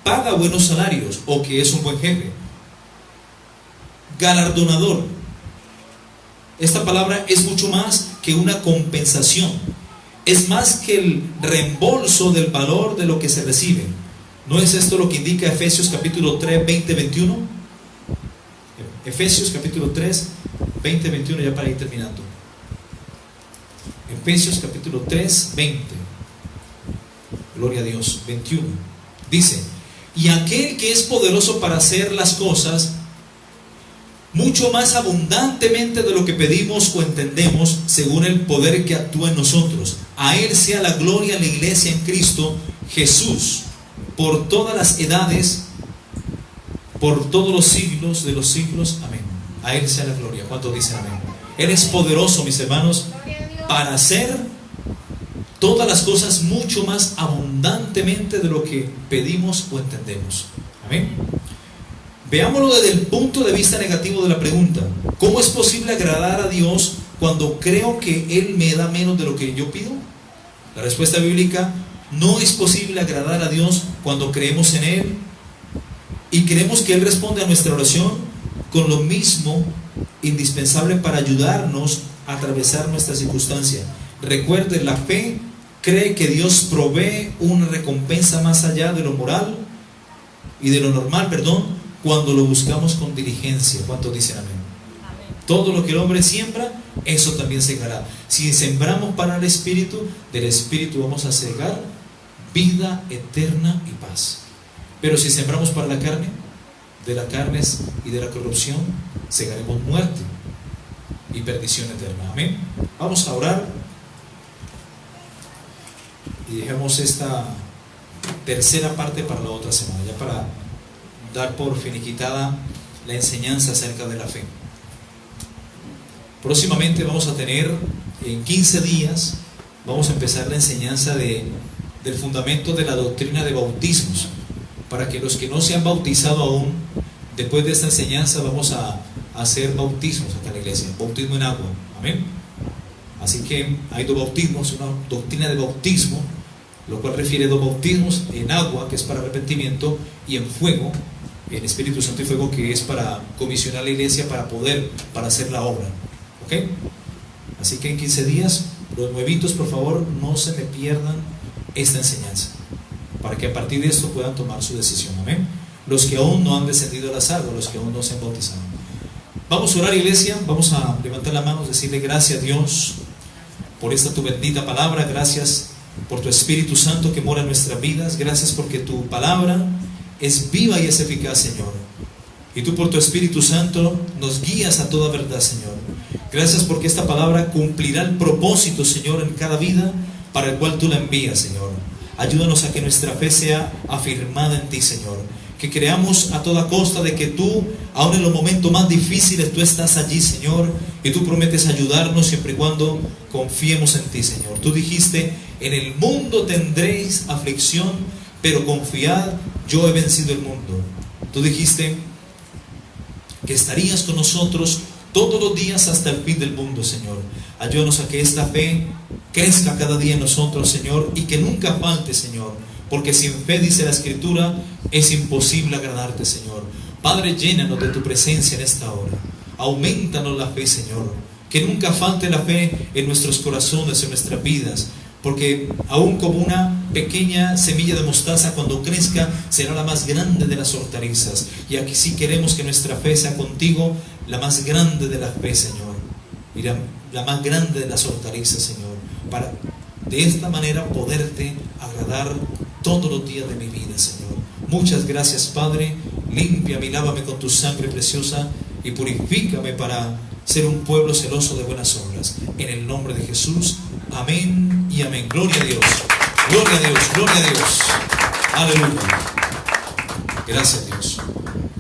paga buenos salarios o que es un buen jefe. Galardonador. Esta palabra es mucho más que una compensación. Es más que el reembolso del valor de lo que se recibe. ¿No es esto lo que indica Efesios capítulo 3, 20, 21? Efesios capítulo 3, 20, 21, ya para ir terminando. Efesios capítulo 3, 20. Gloria a Dios. 21. Dice: y aquel que es poderoso para hacer las cosas mucho más abundantemente de lo que pedimos o entendemos, según el poder que actúa en nosotros. A Él sea la gloria en la iglesia en Cristo Jesús, por todas las edades, por todos los siglos de los siglos. Amén. A Él sea la gloria. ¿Cuántos dicen amén? Él es poderoso, mis hermanos, para hacer todas las cosas mucho más abundantemente de lo que pedimos o entendemos. Amén. Veámoslo desde el punto de vista negativo de la pregunta: ¿cómo es posible agradar a Dios cuando creo que Él me da menos de lo que yo pido? La respuesta bíblica: no es posible agradar a Dios cuando creemos en Él y creemos que Él responde a nuestra oración con lo mismo indispensable para ayudarnos a atravesar nuestra circunstancia. Recuerde, la fe cree que Dios provee una recompensa más allá de lo moral y de lo normal, cuando lo buscamos con diligencia. ¿Cuántos dicen amén? Todo lo que el hombre siembra, eso también segará. Si sembramos para el Espíritu, del Espíritu vamos a segar vida eterna y paz. Pero si sembramos para la carne, de la carne y de la corrupción, segaremos muerte y perdición eterna. Amén. Vamos a orar y dejemos esta tercera parte para la otra semana, ya para dar por finiquitada la enseñanza acerca de la fe. Próximamente vamos a tener, en 15 días, vamos a empezar la enseñanza del fundamento de la doctrina de bautismos, para que los que no se han bautizado aún, después de esta enseñanza vamos a hacer bautismos acá en la iglesia, bautismo en agua. Amén. Así que hay dos bautismos, una doctrina de bautismo, lo cual refiere a dos bautismos: en agua, que es para arrepentimiento, y en fuego, en Espíritu Santo y fuego, que es para comisionar a la iglesia para hacer la obra. ¿Ok? Así que en 15 días, los nuevitos, por favor, no se me pierdan esta enseñanza, para que a partir de esto puedan tomar su decisión. Amén. Los que aún no han descendido a las aguas, los que aún no se han bautizado. Vamos a orar, iglesia. Vamos a levantar las manos, decirle gracias a Dios por esta tu bendita palabra. Gracias por tu Espíritu Santo que mora en nuestras vidas. Gracias porque tu palabra es viva y es eficaz, Señor. Y tú por tu Espíritu Santo nos guías a toda verdad, Señor. Gracias porque esta palabra cumplirá el propósito, Señor, en cada vida para el cual tú la envías, Señor. Ayúdanos a que nuestra fe sea afirmada en ti, Señor. Que creamos a toda costa de que tú, aun en los momentos más difíciles, tú estás allí, Señor. Y tú prometes ayudarnos siempre y cuando confiemos en ti, Señor. Tú dijiste: en el mundo tendréis aflicción, pero confiad, yo he vencido el mundo. Tú dijiste que estarías con nosotros todos los días hasta el fin del mundo, Señor. Ayúdanos a que esta fe crezca cada día en nosotros, Señor, y que nunca falte, Señor, porque sin fe, dice la Escritura, es imposible agradarte, Señor. Padre, llénanos de tu presencia en esta hora. Aumentanos la fe, Señor. Que nunca falte la fe en nuestros corazones, en nuestras vidas, porque aún como una pequeña semilla de mostaza, cuando crezca será la más grande de las hortalizas. Y aquí sí queremos que nuestra fe sea contigo la más grande de la fe, Señor, y la más grande de las hortalizas, Señor, para de esta manera poderte agradar todos los días de mi vida, Señor. Muchas gracias, Padre. Límpiame y lávame con tu sangre preciosa y purifícame para ser un pueblo celoso de buenas obras. En el nombre de Jesús, amén y amén. Gloria a Dios, gloria a Dios, gloria a Dios. Aleluya. Gracias, Dios.